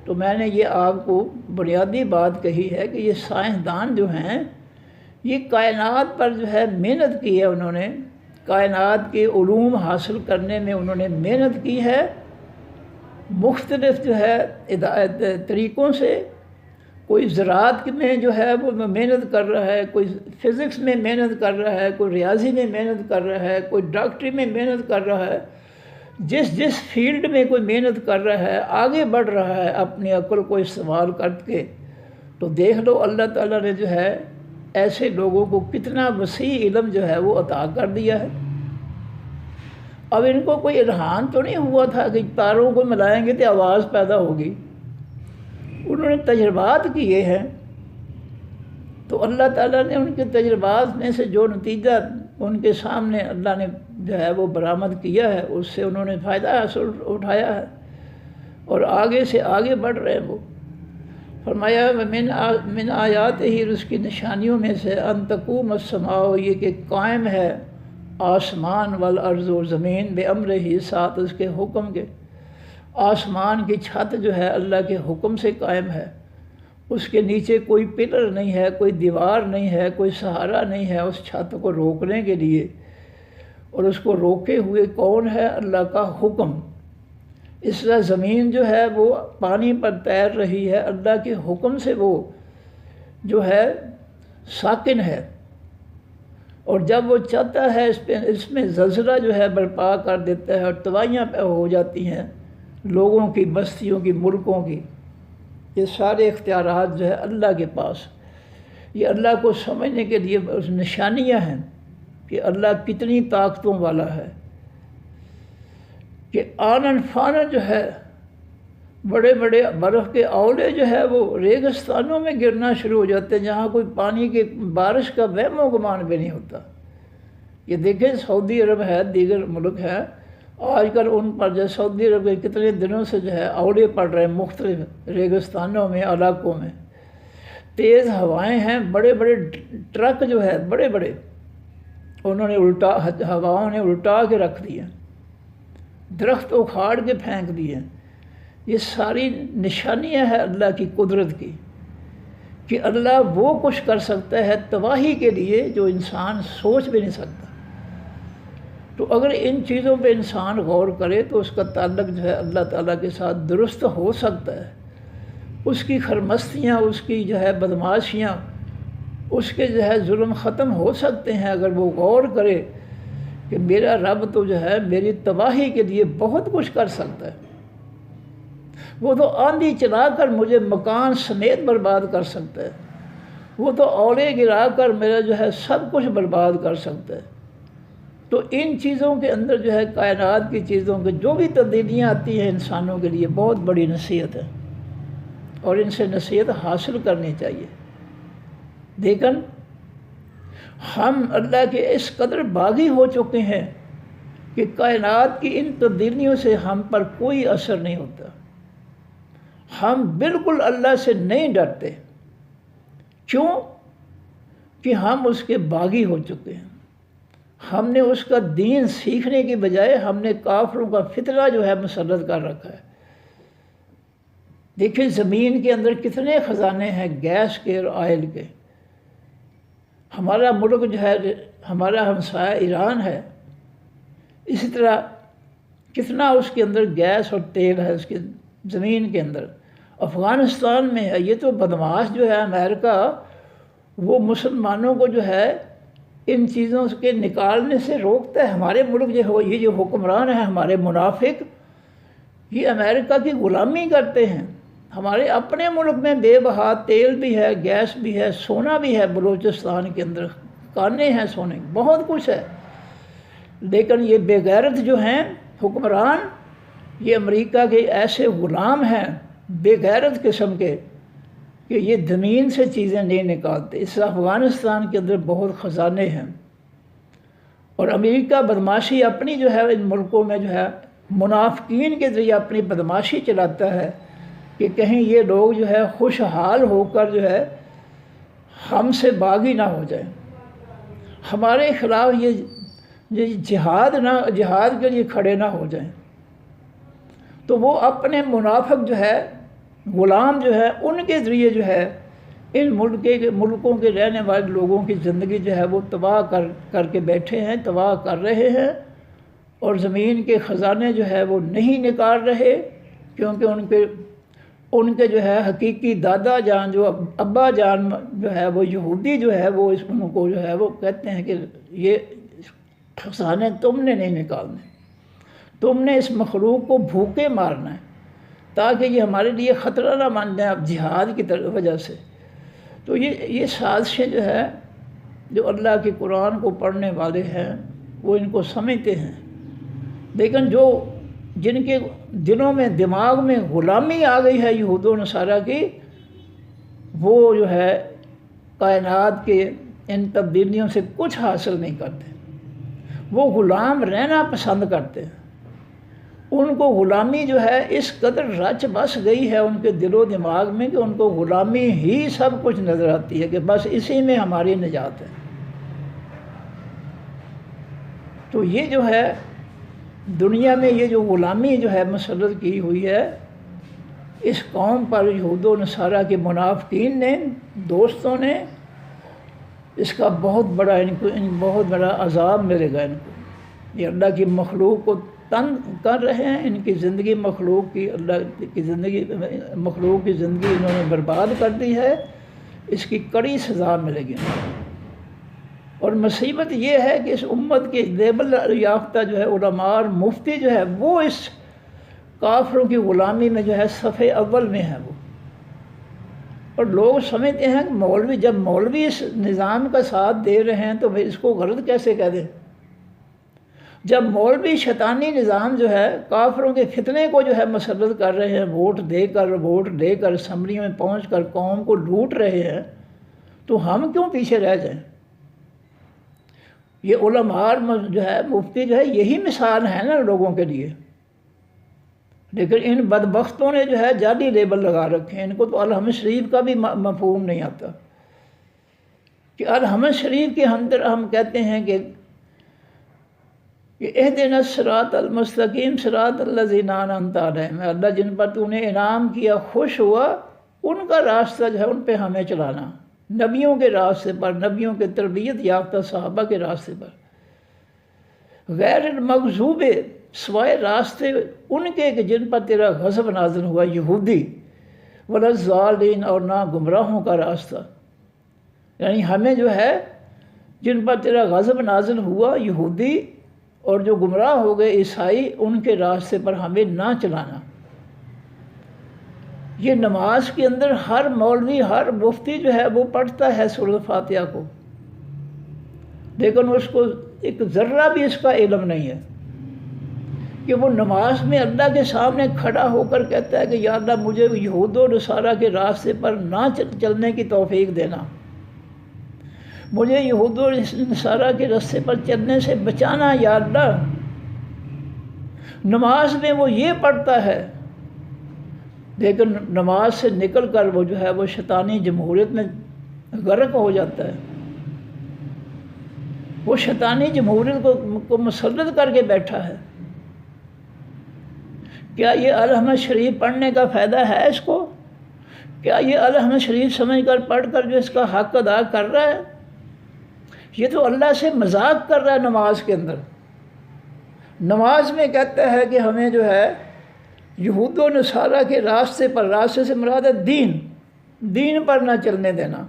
تو میں نے یہ آپ کو بنیادی بات کہی ہے کہ یہ سائنسدان جو ہیں یہ کائنات پر جو ہے محنت کی ہے، انہوں نے کائنات کے علوم حاصل کرنے میں انہوں نے محنت کی ہے، مختلف جو ہے طریقوں سے۔ کوئی زراعت میں جو ہے وہ محنت کر رہا ہے، کوئی فزکس میں محنت کر رہا ہے، کوئی ریاضی میں محنت کر رہا ہے، کوئی ڈاکٹری میں محنت کر رہا ہے۔ جس فیلڈ میں کوئی محنت کر رہا ہے، آگے بڑھ رہا ہے اپنی عقل کو استعمال کر کے، تو دیکھ لو اللہ تعالیٰ نے جو ہے ایسے لوگوں کو کتنا وسیع علم جو ہے وہ عطا کر دیا ہے۔ اب ان کو کوئی الہام تو نہیں ہوا تھا کہ تاروں کو ملائیں گے تو آواز پیدا ہوگی، انہوں نے تجربات کیے ہیں، تو اللہ تعالیٰ نے ان کے تجربات میں سے جو نتیجہ ان کے سامنے اللہ نے جو ہے وہ برآمد کیا ہے، اس سے انہوں نے فائدہ حاصل اٹھایا ہے اور آگے سے آگے بڑھ رہے ہیں۔ وہ فرمایا من آیات ہی، اس کی نشانیوں میں سے ان تقوم السماء، یہ کہ قائم ہے آسمان والارض، و زمین بے امر ہی، ساتھ اس کے حکم کے۔ آسمان کی چھت جو ہے اللہ کے حکم سے قائم ہے، اس کے نیچے کوئی پلر نہیں ہے، کوئی دیوار نہیں ہے، کوئی سہارا نہیں ہے اس چھت کو روکنے کے لیے، اور اس کو روکے ہوئے کون ہے؟ اللہ کا حکم۔ اس طرح زمین جو ہے وہ پانی پر تیر رہی ہے، اللہ کے حکم سے وہ جو ہے ساکن ہے، اور جب وہ چاہتا ہے اس میں زلزلہ جو ہے برپا کر دیتا ہے اور تباہیاں ہو جاتی ہیں لوگوں کی، بستیوں کی، ملکوں کی۔ یہ سارے اختیارات جو ہے اللہ کے پاس۔ یہ اللہ کو سمجھنے کے لیے نشانیاں ہیں کہ اللہ کتنی طاقتوں والا ہے، کہ آنن فانن جو ہے بڑے بڑے برف کے اولے جو ہے وہ ریگستانوں میں گرنا شروع ہو جاتے ہیں، جہاں کوئی پانی کے بارش کا وہم و گمان بھی نہیں ہوتا۔ یہ دیکھیں سعودی عرب ہے، دیگر ملک ہے، آج کل ان پر جو سعودی عرب کے کتنے دنوں سے جو ہے اولے پڑ رہے ہیں مختلف ریگستانوں میں، علاقوں میں، تیز ہوائیں ہیں، بڑے بڑے ٹرک جو ہے بڑے بڑے انہوں نے ہواؤں نے الٹا کے رکھ دیے، درخت اکھاڑ کے پھینک دیے۔ یہ ساری نشانیاں ہیں اللہ کی قدرت کی، کہ اللہ وہ کچھ کر سکتا ہے تباہی کے لیے جو انسان سوچ بھی نہیں سکتا۔ تو اگر ان چیزوں پہ انسان غور کرے تو اس کا تعلق جو ہے اللہ تعالیٰ کے ساتھ درست ہو سکتا ہے، اس کی خرمستیاں، اس کی جو ہے بدماشیاں، اس کے جو ہے ظلم ختم ہو سکتے ہیں اگر وہ غور کرے کہ میرا رب تو جو ہے میری تباہی کے لیے بہت کچھ کر سکتا ہے۔ وہ تو آندھی چلا کر مجھے مکان سمیت برباد کر سکتا ہے، وہ تو اولے گرا کر میرا جو ہے سب کچھ برباد کر سکتا ہے۔ تو ان چیزوں کے اندر جو ہے کائنات کی چیزوں کے جو بھی تبدیلیاں آتی ہیں انسانوں کے لیے بہت بڑی نصیحت ہے، اور ان سے نصیحت حاصل کرنی چاہیے۔ لیکن ہم اللہ کے اس قدر باغی ہو چکے ہیں کہ کائنات کی ان تبدیلیوں سے ہم پر کوئی اثر نہیں ہوتا، ہم بالکل اللہ سے نہیں ڈرتے۔ کیوں؟ کہ ہم اس کے باغی ہو چکے ہیں۔ ہم نے اس کا دین سیکھنے کی بجائے ہم نے کافروں کا فتنہ جو ہے مسلط کر رکھا ہے۔ دیکھیں زمین کے اندر کتنے خزانے ہیں گیس کے اور آئل کے۔ ہمارا ملک جو ہے، ہمارا ہمسایہ ایران ہے، اسی طرح کتنا اس کے اندر گیس اور تیل ہے اس کے زمین کے اندر۔ افغانستان میں ہے، یہ تو بدماش جو ہے امریکہ، وہ مسلمانوں کو جو ہے ان چیزوں کے نکالنے سے روکتا ہے۔ ہمارے ملک یہ جو حکمران ہیں ہمارے منافق، یہ امریکہ کی غلامی کرتے ہیں۔ ہمارے اپنے ملک میں بے بہا تیل بھی ہے، گیس بھی ہے، سونا بھی ہے، بلوچستان کے اندر کانے ہیں سونے، بہت کچھ ہے، لیکن یہ بے غیرت جو ہیں حکمران، یہ امریکہ کے ایسے غلام ہیں بے غیرت قسم کے کہ یہ زمین سے چیزیں نہیں نکالتے۔ اس افغانستان کے اندر بہت خزانے ہیں، اور امریکہ بدماشی اپنی جو ہے ان ملکوں میں جو ہے منافقین کے ذریعے اپنی بدماشی چلاتا ہے کہ کہیں یہ لوگ جو ہے خوشحال ہو کر جو ہے ہم سے باغی نہ ہو جائیں، ہمارے خلاف یہ جہاد کے لیے کھڑے نہ ہو جائیں۔ تو وہ اپنے منافق جو ہے غلام جو ہے ان کے ذریعے جو ہے ان ملکوں کے رہنے والے لوگوں کی زندگی جو ہے وہ تباہ کر کے بیٹھے ہیں، تباہ کر رہے ہیں، اور زمین کے خزانے جو ہے وہ نہیں نکال رہے، کیونکہ ان کے جو ہے حقیقی دادا جان جو ابا جان جو ہے وہ یہودی جو ہے وہ ان کو جو ہے وہ کہتے ہیں کہ یہ خزانے تم نے نہیں نکالنے، تم نے اس مخلوق کو بھوکے مارنا ہے تاکہ یہ ہمارے لیے خطرہ نہ مان جائیں اب جہاد کی وجہ سے۔ تو یہ سازشیں جو ہے جو اللہ کے قرآن کو پڑھنے والے ہیں وہ ان کو سمجھتے ہیں، لیکن جن کے دلوں میں دماغ میں غلامی آ گئی ہے یہود و نصارہ کی، وہ جو ہے کائنات کے ان تبدیلیوں سے کچھ حاصل نہیں کرتے، وہ غلام رہنا پسند کرتے ہیں۔ ان کو غلامی جو ہے اس قدر رچ بس گئی ہے ان کے دل و دماغ میں کہ ان کو غلامی ہی سب کچھ نظر آتی ہے کہ بس اسی میں ہماری نجات ہے۔ تو یہ جو ہے دنیا میں یہ جو غلامی جو ہے مسلط کی ہوئی ہے اس قوم پر یہود و نصارہ کے منافقین نے، دوستوں نے، اس کا بہت بڑا عذاب ملے گا ان کو۔ یہ اللہ کی مخلوق کو تنگ کر رہے ہیں، ان کی زندگی مخلوق کی زندگی انہوں نے برباد کر دی ہے، اس کی کڑی سزا ملے گی۔ اور مصیبت یہ ہے کہ اس امت کے لیبل یافتہ جو ہے علماء اور مفتی جو ہے وہ اس کافروں کی غلامی میں جو ہے صفحے اول میں ہے وہ، اور لوگ سمجھتے ہیں کہ جب مولوی اس نظام کا ساتھ دے رہے ہیں تو اس کو غلط کیسے کہہ دیں۔ جب مولوی شیطانی نظام جو ہے کافروں کے فتنے کو جو ہے مسلط کر رہے ہیں، ووٹ دے کر اسمبلیوں میں پہنچ کر قوم کو لوٹ رہے ہیں، تو ہم کیوں پیچھے رہ جائیں؟ یہ علماء جو ہے مفتی جو ہے یہی مثال ہے نا لوگوں کے لیے، لیکن ان بدبختوں نے جو ہے جعلی لیبل لگا رکھے ہیں۔ ان کو تو الحمد شریف کا بھی مفہوم نہیں آتا کہ الحمد شریف کے اندر ہم کہتے ہیں کہ اہدنا الصراط المستقیم صراط الذین انعمت علیہم، اللہ جن پر تو نے انعام کیا خوش ہوا ان کا راستہ جو ہے ان پہ ہمیں چلانا، نبیوں کے راستے پر، نبیوں کے تربیت یافتہ صحابہ کے راستے پر، غیر المغضوب سوائے راستے ان کے کہ جن پر تیرا غضب نازل ہوا یہودی، ولا الضالین اور نہ گمراہوں کا راستہ، یعنی ہمیں جو ہے جن پر تیرا غضب نازل ہوا یہودی اور جو گمراہ ہو گئے عیسائی ان کے راستے پر ہمیں نہ چلانا۔ یہ نماز کے اندر ہر مولوی ہر مفتی جو ہے وہ پڑھتا ہے سورۃ فاتحہ کو، لیکن اس کو ایک ذرہ بھی اس کا علم نہیں ہے کہ وہ نماز میں اللہ کے سامنے کھڑا ہو کر کہتا ہے کہ یا اللہ مجھے یہود و نصارہ کے راستے پر نہ چلنے کی توفیق دینا، مجھے یہود و نصارہ کے راستے پر چلنے سے بچانا یا اللہ۔ نماز میں وہ یہ پڑھتا ہے، لیکن نماز سے نکل کر وہ جو ہے وہ شیطانی جمہوریت میں غرق ہو جاتا ہے، وہ شیطانی جمہوریت کو مسلط کر کے بیٹھا ہے۔ کیا یہ الحمد شریف پڑھنے کا فائدہ ہے اس کو؟ کیا یہ الحمد شریف سمجھ کر پڑھ کر جو اس کا حق ادا کر رہا ہے؟ یہ تو اللہ سے مذاق کر رہا ہے نماز کے اندر۔ نماز میں کہتا ہے کہ ہمیں جو ہے یہود و نصارہ کے راستے پر، راستے سے مراد ہے دین پر نہ چلنے دینا،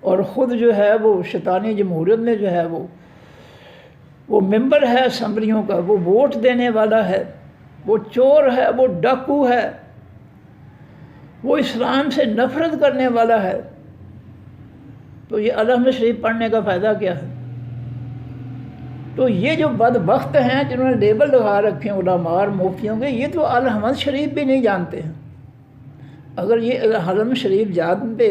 اور خود جو ہے وہ شیطانی جمہوریت میں جو ہے وہ ممبر ہے اسمبلیوں کا، وہ ووٹ دینے والا ہے، وہ چور ہے، وہ ڈاکو ہے، وہ اسلام سے نفرت کرنے والا ہے۔ تو یہ الحمد شریف پڑھنے کا فائدہ کیا ہے؟ تو یہ جو بدبخت ہیں جنہوں نے لیبل لگا رکھے ہیں علماء اور مفتیوں کے، یہ تو الحمد شریف بھی نہیں جانتے ہیں۔ اگر یہ حرم شریف جانتے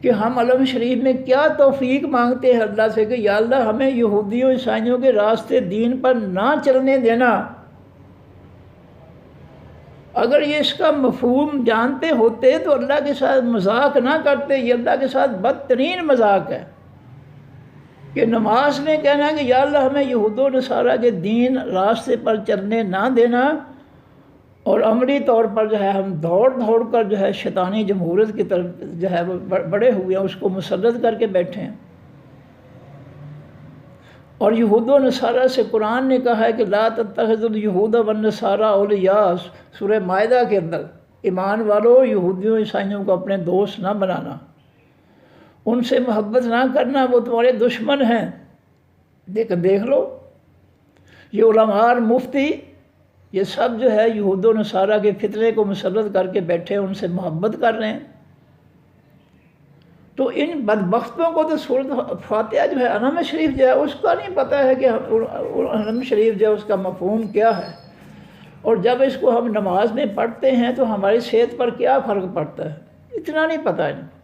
کہ ہم علم شریف میں کیا توفیق مانگتے ہیں اللہ سے کہ یا اللہ ہمیں یہودیوں عیسائیوں کے راستے دین پر نہ چلنے دینا، اگر یہ اس کا مفہوم جانتے ہوتے تو اللہ کے ساتھ مذاق نہ کرتے۔ یہ اللہ کے ساتھ بدترین مذاق ہے کہ نماز میں کہنا کہ یا اللہ ہمیں یہود و نصارہ کے دین راستے پر چلنے نہ دینا، اور عملی طور پر جو ہے ہم دوڑ دوڑ کر جو ہے شیطانی جمہوریت کی طرف جو ہے وہ بڑے ہوئے ہیں، اس کو مسلط کر کے بیٹھے ہیں۔ اور یہود و نصارہ سے قرآن نے کہا ہے کہ لا تتخذوا اليہود والنصارى اولیاء، سورہ مائدہ کے اندر، ایمان والو یہودیوں عیسائیوں کو اپنے دوست نہ بنانا، ان سے محبت نہ کرنا، وہ تمہارے دشمن ہیں۔ دیکھ لو یہ علماء اور مفتی یہ سب جو ہے یہود و نصارہ کے فتنے کو مسلط کر کے بیٹھے ہیں، ان سے محبت کر رہے ہیں۔ تو ان بدبختوں کو تو سورۃ فاتحہ جو ہے انعام شریف جو ہے اس کا نہیں پتہ ہے کہ انعام شریف جو ہے اس کا مفہوم کیا ہے، اور جب اس کو ہم نماز میں پڑھتے ہیں تو ہماری صحت پر کیا فرق پڑتا ہے، اتنا نہیں پتہ ان کو۔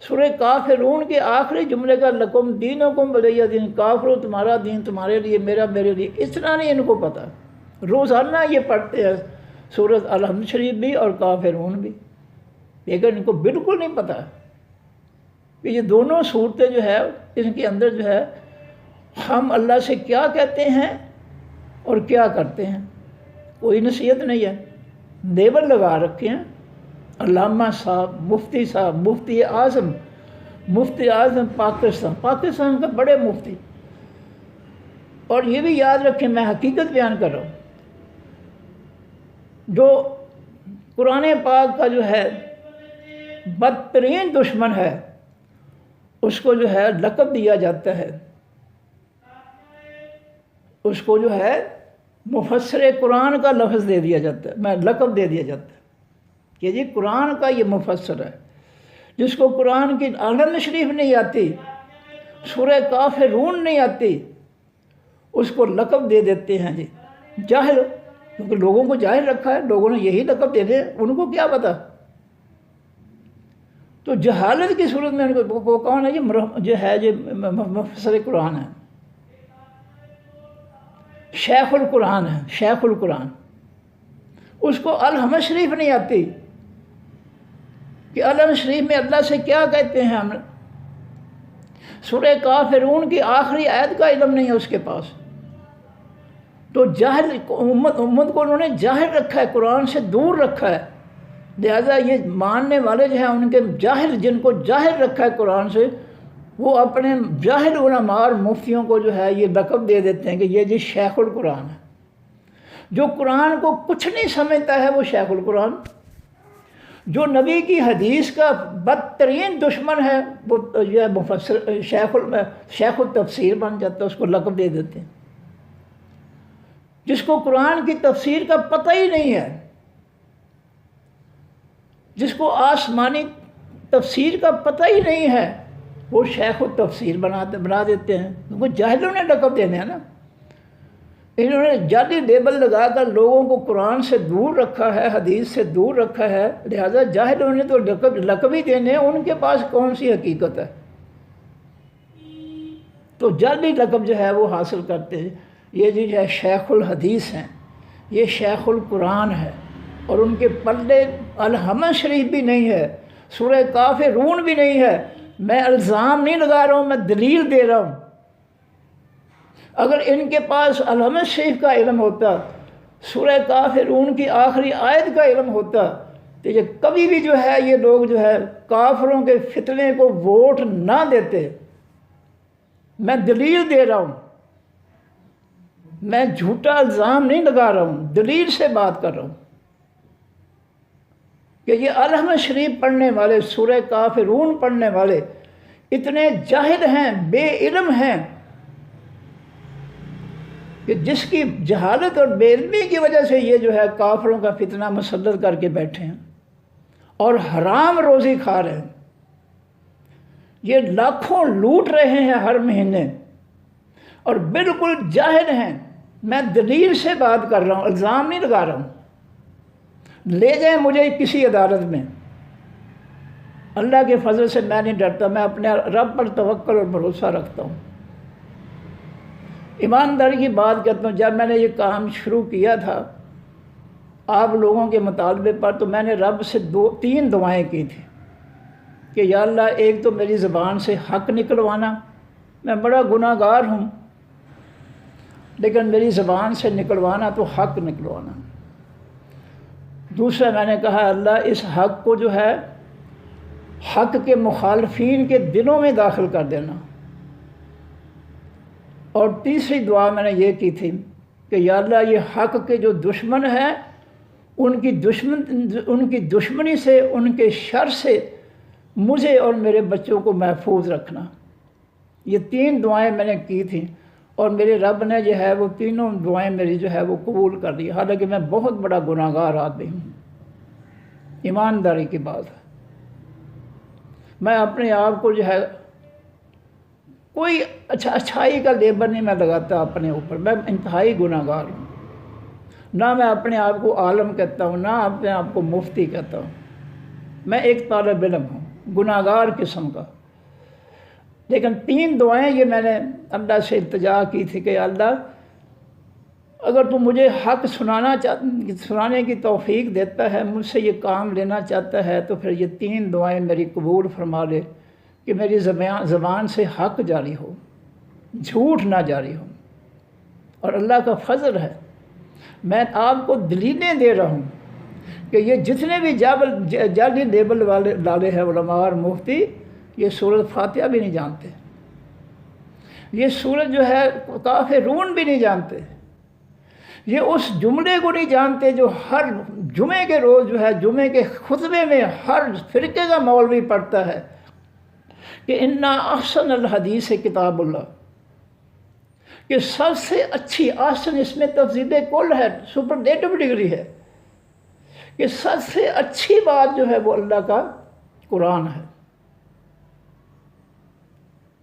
سورہ کافرون کے آخری جملے کا لکم دینکم ولی دین، کافرو تمہارا دین تمہارے لیے، میرا میرے لیے، اتنا نہیں ان کو پتہ۔ روزانہ یہ پڑھتے ہیں سورۃ الحمد شریف بھی اور کافرون بھی، لیکن ان کو بالکل نہیں پتہ کہ یہ دونوں صورتیں جو ہے ان کے اندر جو ہے ہم اللہ سے کیا کہتے ہیں اور کیا کرتے ہیں، کوئی نصیحت نہیں ہے۔ لیبل لگا رکھے ہیں، علامہ صاحب، مفتی صاحب، مفتی اعظم پاکستان کا بڑے مفتی۔ اور یہ بھی یاد رکھیں، میں حقیقت بیان کر رہا ہوں، جو قرآن پاک کا جو ہے بدترین دشمن ہے اس کو جو ہے لقب دیا جاتا ہے، اس کو جو ہے مفسر قرآن کا لفظ دے دیا جاتا ہے، لقب دے دیا جاتا ہے کہ جی قرآن کا یہ مفسر ہے، جس کو قرآن کی علم شریف نہیں آتی، سورہ کافرون نہیں آتی، اس کو لقب دے دیتے ہیں جی جاہل، کیونکہ لوگوں کو جاہل رکھا ہے، لوگوں نے یہی لقب دے دیا، ان کو کیا پتا۔ تو جہالت کی صورت میں ان کو کون ہے، یہ مفسر قرآن ہے، شیخ القرآن ہے، شیخ القرآن۔ اس کو الحمد شریف نہیں آتی کہ الحمد شریف میں اللہ سے کیا کہتے ہیں ہم، سورہ کافرون کی آخری آیت کا علم نہیں ہے اس کے پاس۔ تو جاہل امت کو انہوں نے جاہل رکھا ہے، قرآن سے دور رکھا ہے، لہذا یہ ماننے والے جو ہیں ان کے جاہل، جن کو جاہل رکھا ہے قرآن سے، وہ اپنے جاہل علماء اور مفتیوں کو جو ہے یہ لقب دے دیتے ہیں کہ یہ جی شیخ القرآن ہے۔ جو قرآن کو کچھ نہیں سمجھتا ہے وہ شیخ القرآن، جو نبی کی حدیث کا بدترین دشمن ہے وہ یہ مفسر شیخ التفسیر بن جاتا ہے، اس کو لقب دے دیتے ہیں۔ جس کو قرآن کی تفسیر کا پتہ ہی نہیں ہے، جس کو آسمانی تفسیر کا پتہ ہی نہیں ہے، وہ شیخ التفسیر بنا دیتے ہیں، کیونکہ جاہلوں نے لقب دینے ہیں نا، انہوں نے جعلی لیبل لگا کر لوگوں کو قرآن سے دور رکھا ہے، حدیث سے دور رکھا ہے، لہذا جاہلوں نے تو لقب ہی دینے ہیں، ان کے پاس کون سی حقیقت ہے، تو جعلی لقب جو ہے وہ حاصل کرتے ہیں۔ یہ جو ہے شیخ الحدیث ہیں، یہ شیخ القرآن ہے، اور ان کے پلے الحمد شریف بھی نہیں ہے، سورہ کافرون بھی نہیں ہے۔ میں الزام نہیں لگا رہا ہوں، میں دلیل دے رہا ہوں۔ اگر ان کے پاس الحمد شریف کا علم ہوتا، سورہ کافرون کی آخری آیت کا علم ہوتا، تو یہ کبھی بھی جو ہے یہ لوگ جو ہے کافروں کے فتنے کو ووٹ نہ دیتے۔ میں دلیل دے رہا ہوں، میں جھوٹا الزام نہیں لگا رہا ہوں، دلیل سے بات کر رہا ہوں کہ یہ الحمد شریف پڑھنے والے، سورہ کافرون پڑھنے والے اتنے جاہل ہیں، بے علم ہیں، کہ جس کی جہالت اور بے علمی کی وجہ سے یہ جو ہے کافروں کا فتنہ مسلط کر کے بیٹھے ہیں اور حرام روزی کھا رہے ہیں، یہ لاکھوں لوٹ رہے ہیں ہر مہینے، اور بالکل جاہل ہیں. میں دلیل سے بات کر رہا ہوں، الزام نہیں لگا رہا ہوں. لے جائیں مجھے کسی عدالت میں، اللہ کے فضل سے میں نہیں ڈرتا. میں اپنے رب پر توکل اور بھروسہ رکھتا ہوں. ایمانداری کی بات کرتا ہوں، جب میں نے یہ کام شروع کیا تھا آپ لوگوں کے مطالبے پر، تو میں نے رب سے 3 دعائیں کی تھی کہ یا اللہ، ایک تو میری زبان سے حق نکلوانا. میں بڑا گناہ گار ہوں، لیکن میری زبان سے نکلوانا تو حق نکلوانا. دوسرا میں نے کہا اللہ، اس حق کو جو ہے حق کے مخالفین کے دلوں میں داخل کر دینا. اور تیسری دعا میں نے یہ کی تھی کہ یا اللہ، یہ حق کے جو دشمن ہیں ان کی دشمنی سے، ان کے شر سے مجھے اور میرے بچوں کو محفوظ رکھنا. یہ 3 دعائیں میں نے کی تھیں، اور میرے رب نے جو ہے وہ تینوں دعائیں میری جو ہے وہ قبول کر لی. حالانکہ میں بہت بڑا گناہ گار آدمی ہوں. ایمانداری کی بات ہے، میں اپنے آپ کو جو ہے کوئی اچھائی کا لیبل نہیں میں لگاتا اپنے اوپر. میں انتہائی گناہ گار ہوں. نہ میں اپنے آپ کو عالم کہتا ہوں، نہ اپنے آپ کو مفتی کہتا ہوں. میں ایک طالب علم ہوں، گناہ گار قسم کا. لیکن 3 دعائیں یہ میں نے اللہ سے التجا کی تھی کہ اللہ، اگر تو مجھے حق سنانے کی توفیق دیتا ہے، مجھ سے یہ کام لینا چاہتا ہے، تو پھر یہ 3 دعائیں میری قبول فرما لے کہ میری زبان سے حق جاری ہو، جھوٹ نہ جاری ہو. اور اللہ کا فضل ہے، میں آپ کو دلیلیں دے رہا ہوں کہ یہ جتنے بھی جعلی لیبل والے ڈالے ہیں علماء اور مفتی، یہ سورۃ فاتحہ بھی نہیں جانتے. یہ سورت جو ہے کافرون بھی نہیں جانتے. یہ اس جملے کو نہیں جانتے جو ہر جمعے کے روز جو ہے جمعے کے خطبے میں ہر فرقے کا مولوی پڑھتا ہے کہ انا احسن الحدیث کتاب اللہ، کہ سب سے اچھی، احسن اس میں تفضیل کل ہے، سپرلیٹو ڈگری ہے، کہ سب سے اچھی بات جو ہے وہ اللہ کا قرآن ہے.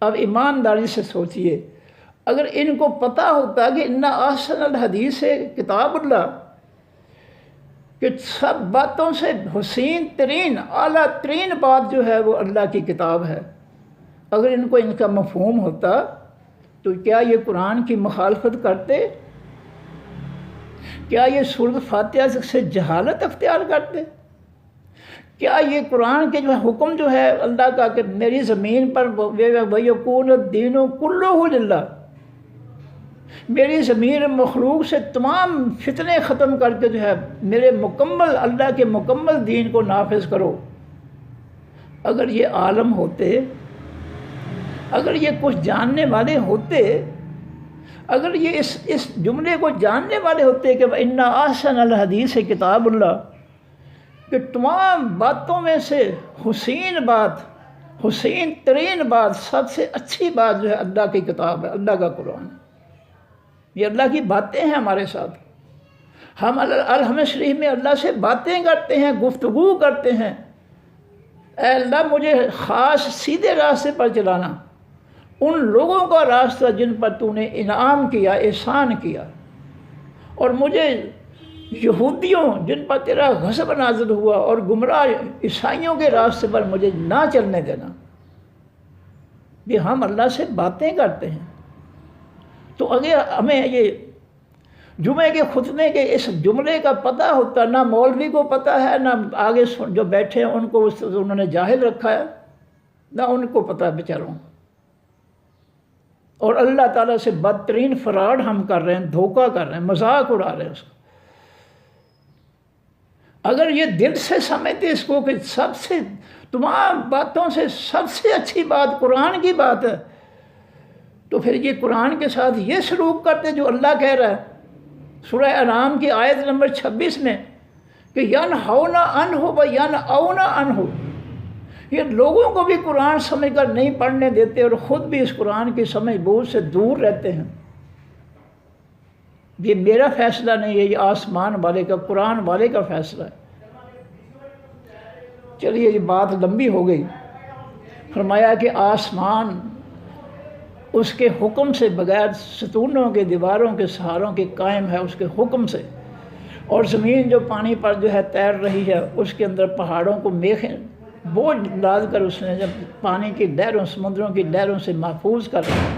اب ایمانداری سے سوچئے، اگر ان کو پتہ ہوتا کہ انا احسن الحدیث کتاب اللہ، کہ سب باتوں سے حسین ترین، اعلیٰ ترین بات جو ہے وہ اللہ کی کتاب ہے، اگر ان کو ان کا مفہوم ہوتا تو کیا یہ قرآن کی مخالفت کرتے؟ کیا یہ سورۃ فاتحہ سے جہالت اختیار کرتے؟ کیا یہ قرآن کے جو حکم جو ہے اللہ کا کہ میری زمین پر وَيَكُونُ الدِّينُ كُلُّهُ لِلَّهِ، میری زمین مخلوق سے تمام فتنے ختم کر کے جو ہے میرے مکمل اللہ کے مکمل دین کو نافذ کرو. اگر یہ عالم ہوتے، اگر یہ کچھ جاننے والے ہوتے، اگر یہ اس جملے کو جاننے والے ہوتے کہ اِنَّا أَحْسَنَ الْحَدِيثِ کتاب اللہ، کہ تمام باتوں میں سے حسین بات، حسین ترین بات، سب سے اچھی بات جو ہے اللہ کی کتاب ہے، اللہ کا قرآن. یہ اللہ کی باتیں ہیں ہمارے ساتھ. ہم الحمد شریف میں اللہ سے باتیں کرتے ہیں، گفتگو کرتے ہیں. اے اللہ، مجھے خاص سیدھے راستے پر چلانا، ان لوگوں کا راستہ جن پر تو نے انعام کیا، احسان کیا، اور مجھے یہودیوں جن پر تیرا غضب نازل ہوا اور گمراہ عیسائیوں کے راستے پر مجھے نہ چلنے دینا. یہ ہم اللہ سے باتیں کرتے ہیں. تو اگر ہمیں یہ جمعے کے خطبے کے اس جملے کا پتہ ہوتا، نہ مولوی کو پتہ ہے، نہ آگے جو بیٹھے ہیں ان کو انہوں نے جاہل رکھا ہے، نہ ان کو پتہ بیچاروں. اور اللہ تعالیٰ سے بدترین فراڈ ہم کر رہے ہیں، دھوکہ کر رہے ہیں، مذاق اڑا رہے ہیں اس کا. اگر یہ دل سے سمجھتے اس کو کہ سب سے تمام باتوں سے سب سے اچھی بات قرآن کی بات ہے، تو پھر یہ قرآن کے ساتھ یہ سلوک کرتے جو اللہ کہہ رہا ہے سورہ انعام کی آیت نمبر 26 میں کہ ینہون عنہ وینأون عنہ. یہ لوگوں کو بھی قرآن سمجھ کر نہیں پڑھنے دیتے اور خود بھی اس قرآن کی سمجھ بوجھ سے دور رہتے ہیں. یہ میرا فیصلہ نہیں ہے، یہ آسمان والے کا، قرآن والے کا فیصلہ ہے. چلیے یہ بات لمبی ہو گئی. فرمایا کہ آسمان اس کے حکم سے، بغیر ستونوں کے، دیواروں کے، سہاروں کے قائم ہے اس کے حکم سے۔ اور زمین جو پانی پر جو ہے تیر رہی ہے، اس کے اندر پہاڑوں کو میخیں بوجھ لاد کر اس نے جب پانی کی لہروں، سمندروں کی لہروں سے محفوظ کر رہا۔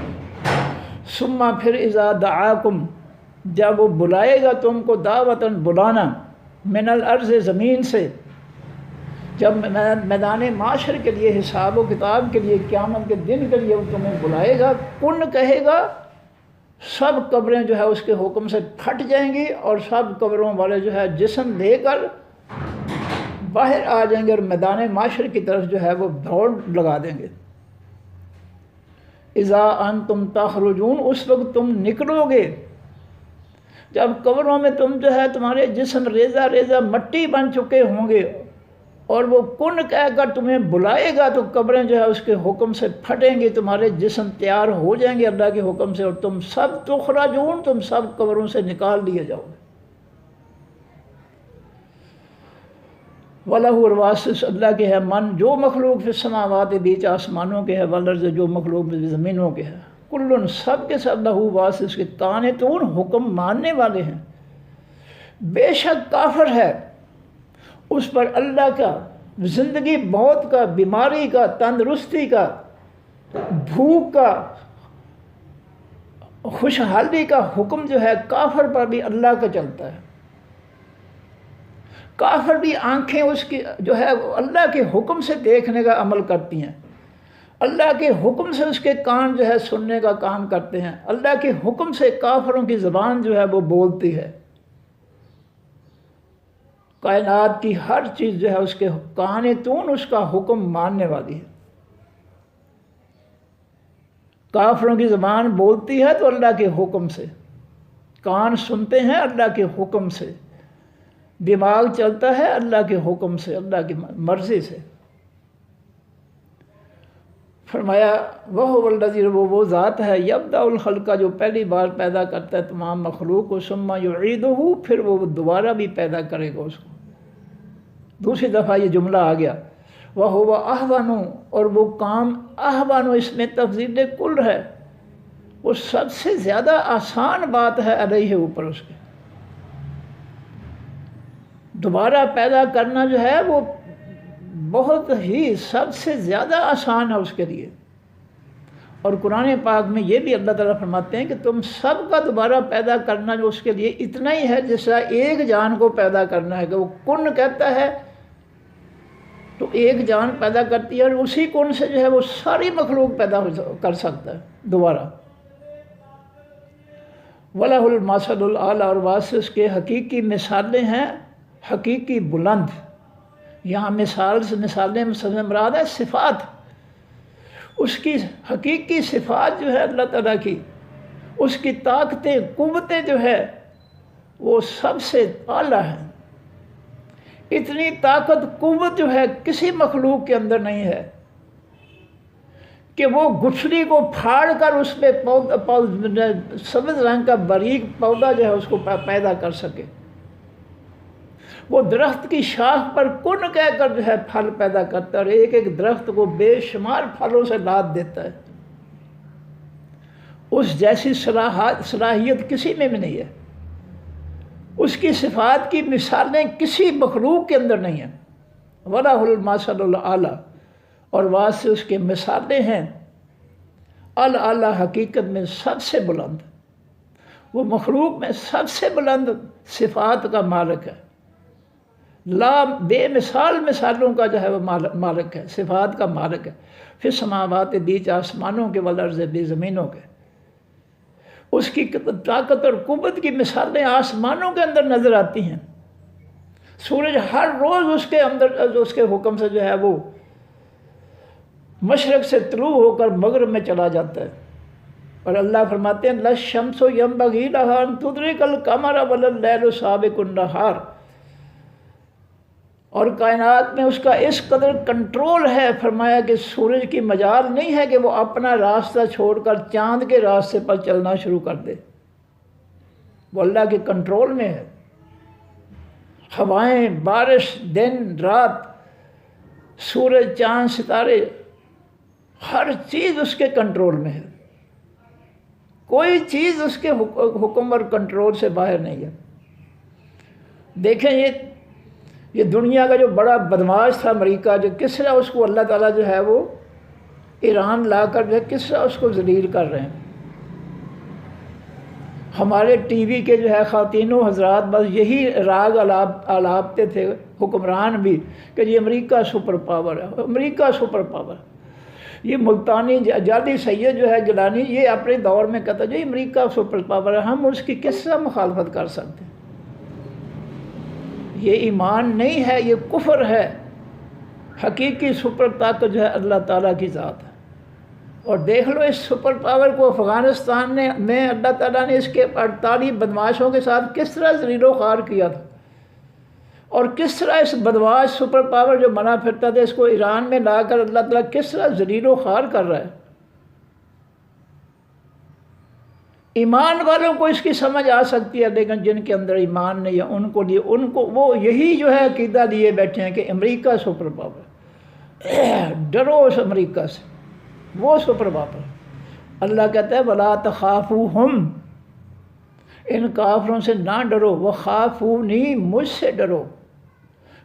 ثم پھر اذا دعاکم، جب وہ بلائے گا تم کو، دعوتاً بلانا، من الارض زمین سے، جب میدان معاشر کے لیے، حساب و کتاب کے لیے، قیامت کے دن کے لیے وہ تمہیں بلائے گا، کن کہے گا، سب قبریں جو ہے اس کے حکم سے پھٹ جائیں گی، اور سب قبروں والے جو ہے جسم لے کر باہر آ جائیں گے اور میدان معاشر کی طرف جو ہے وہ دوڑ لگا دیں گے۔ اذا انتم تخرجون، اس وقت تم نکلو گے، جب قبروں میں تم جو ہے تمہارے جسم ریزہ ریزہ مٹی بن چکے ہوں گے، اور وہ کن کہہ کر تمہیں بلائے گا، تو قبریں جو ہے اس کے حکم سے پھٹیں گی، تمہارے جسم تیار ہو جائیں گے اللہ کے حکم سے، اور تم سب تخرجون، تم سب قبروں سے نکال لیے جاؤ گے۔ وَلَهُ، اور واسطہ اللہ کے ہے، من جو مخلوق فی السماوات، بیچ آسمانوں کے ہے، والارض جو مخلوق زمینوں کے ہے، کلن سب کے سب، لہو واسطہ اس کے، قانتون حکم ماننے والے ہیں۔ بے شک کافر ہے اس پر اللہ کا زندگی موت کا، بیماری کا، تندرستی کا، بھوک کا، خوشحالی کا حکم جو ہے کافر پر بھی اللہ کا چلتا ہے۔ کافر بھی آنکھیں اس کی جو ہے اللہ کے حکم سے دیکھنے کا عمل کرتی ہیں، اللہ کے حکم سے اس کے کان جو ہے سننے کا کام کرتے ہیں، اللہ کے حکم سے کافروں کی زبان جو ہے وہ بولتی ہے۔ کائنات کی ہر چیز جو ہے اس کے قانتون، اس کا حکم ماننے والی ہے۔ کافروں کی زبان بولتی ہے تو اللہ کے حکم سے، کان سنتے ہیں اللہ کے حکم سے، دماغ چلتا ہے اللہ کے حکم سے، اللہ کی مرضی سے۔ فرمایا وہ الذی، وہ ذات ہے، یبدأ الخلق، جو پہلی بار پیدا کرتا ہے تمام مخلوق کو، ثم یعیدہ، پھر وہ دوبارہ بھی پیدا کرے گا اس کو۔ دوسری دفعہ یہ جملہ آ گیا، وَهُوَ أَهْوَنُ، اور وہ کام اہون، اس میں تفضیل کل ہے، وہ سب سے زیادہ آسان بات ہے، علیہ، اوپر اس کے۔ دوبارہ پیدا کرنا جو ہے وہ بہت ہی سب سے زیادہ آسان ہے اس کے لیے۔ اور قرآن پاک میں یہ بھی اللہ تعالیٰ فرماتے ہیں کہ تم سب کا دوبارہ پیدا کرنا جو اس کے لیے اتنا ہی ہے جس طرح ایک جان کو پیدا کرنا ہے، کہ وہ کن کہتا ہے تو ایک جان پیدا کرتی ہے، اور اسی کن سے جو ہے وہ ساری مخلوق پیدا کر سکتا ہے دوبارہ۔ وَلَهُ الْمَثَلُ الْأَعْلَىٰ، اور واسطے اس کے حقیقی مثالیں ہیں، حقیقی بلند۔ یہاں مثال سے، مثالیں سے مراد ہے صفات، اس کی حقیقی صفات جو ہے اللہ تعالیٰ کی، اس کی طاقتیں، قوتیں جو ہے وہ سب سے اعلیٰ ہیں۔ اتنی طاقت، قوت جو ہے کسی مخلوق کے اندر نہیں ہے کہ وہ گٹھلی کو پھاڑ کر اس پہ سبز رنگ کا باریک پودا جو ہے اس کو پیدا کر سکے۔ وہ درخت کی شاخ پر کن کہہ کر جو ہے پھل پیدا کرتا ہے، اور ایک ایک درخت کو بے شمار پھلوں سے لاد دیتا ہے۔ اس جیسی صلاحیت کسی میں بھی نہیں ہے، اس کی صفات کی مثالیں کسی مخلوق کے اندر نہیں ہیں۔ وَلَهُ الْمَثَلُ الْأَعْلَىٰ، اور واسطے اس کے مثالیں ہیں الاعلیٰ، حقیقت میں سب سے بلند، وہ مخلوق میں سب سے بلند صفات کا مالک ہے، لا بے مثال مثالوں کا جو ہے وہ مالک ہے، صفات کا مالک ہے۔ فی السماوات، بیچ آسمانوں کے، والارض، بھی زمینوں کے۔ اس کی طاقت اور قوت کی مثالیں آسمانوں کے اندر نظر آتی ہیں۔ سورج ہر روز اس کے اندر، اس کے حکم سے جو ہے وہ مشرق سے طلوع ہو کر مغرب میں چلا جاتا ہے، اور اللہ فرماتے ہیں لَلشَّمْسُ يَنبَغِي لَهَا أَن تُدْرِكَ الْقَمَرَ وَلَا اللَّيْلُ سَابِقُ النَّهَارِ، اور کائنات میں اس کا اس قدر کنٹرول ہے، فرمایا کہ سورج کی مجال نہیں ہے کہ وہ اپنا راستہ چھوڑ کر چاند کے راستے پر چلنا شروع کر دے، وہ اللہ کے کنٹرول میں ہے۔ ہوائیں، بارش، دن رات، سورج، چاند، ستارے، ہر چیز اس کے کنٹرول میں ہے۔ کوئی چیز اس کے حکم اور کنٹرول سے باہر نہیں ہے۔ دیکھیں یہ دنیا کا جو بڑا بدماش تھا امریکہ، جو کس طرح اس کو اللہ تعالیٰ جو ہے وہ ایران لا کر جو ہے کس طرح اس کو ذلیل کر رہے ہیں۔ ہمارے ٹی وی کے جو ہے خواتینوں حضرات بس یہی راگ آلاپتے تھے حکمران بھی کہ یہ امریکہ سپر پاور ہے، امریکہ سپر پاور۔ یہ ملتانی جعلی سید جو ہے گیلانی، یہ اپنے دور میں کہتا ہے یہ امریکہ سپر پاور ہے، ہم اس کی کس طرح مخالفت کر سکتے ہیں؟ یہ ایمان نہیں ہے، یہ کفر ہے۔ حقیقی سپر طاقت جو ہے اللہ تعالیٰ کی ذات ہے۔ اور دیکھ لو اس سپر پاور کو افغانستان میں اللہ تعالیٰ نے اس کے 48 بدماشوں کے ساتھ کس طرح ذلیل و خوار کیا تھا، اور کس طرح اس بدماش سپر پاور جو بنا پھرتا تھا اس کو ایران میں لا کر اللہ تعالیٰ کس طرح ذلیل و خوار کر رہا ہے۔ ایمان والوں کو اس کی سمجھ آ سکتی ہے، لیکن جن کے اندر ایمان نہیں ہے ان کو وہ یہی جو ہے عقیدہ لیے بیٹھے ہیں کہ امریکہ سپر پاور، ڈرو اس امریکہ سے، وہ سپر پاور۔ اللہ کہتا ہے وَلَا تَخَافُوهُمْ، ان کافروں سے نہ ڈرو، وَخَافُونِی، مجھ سے ڈرو۔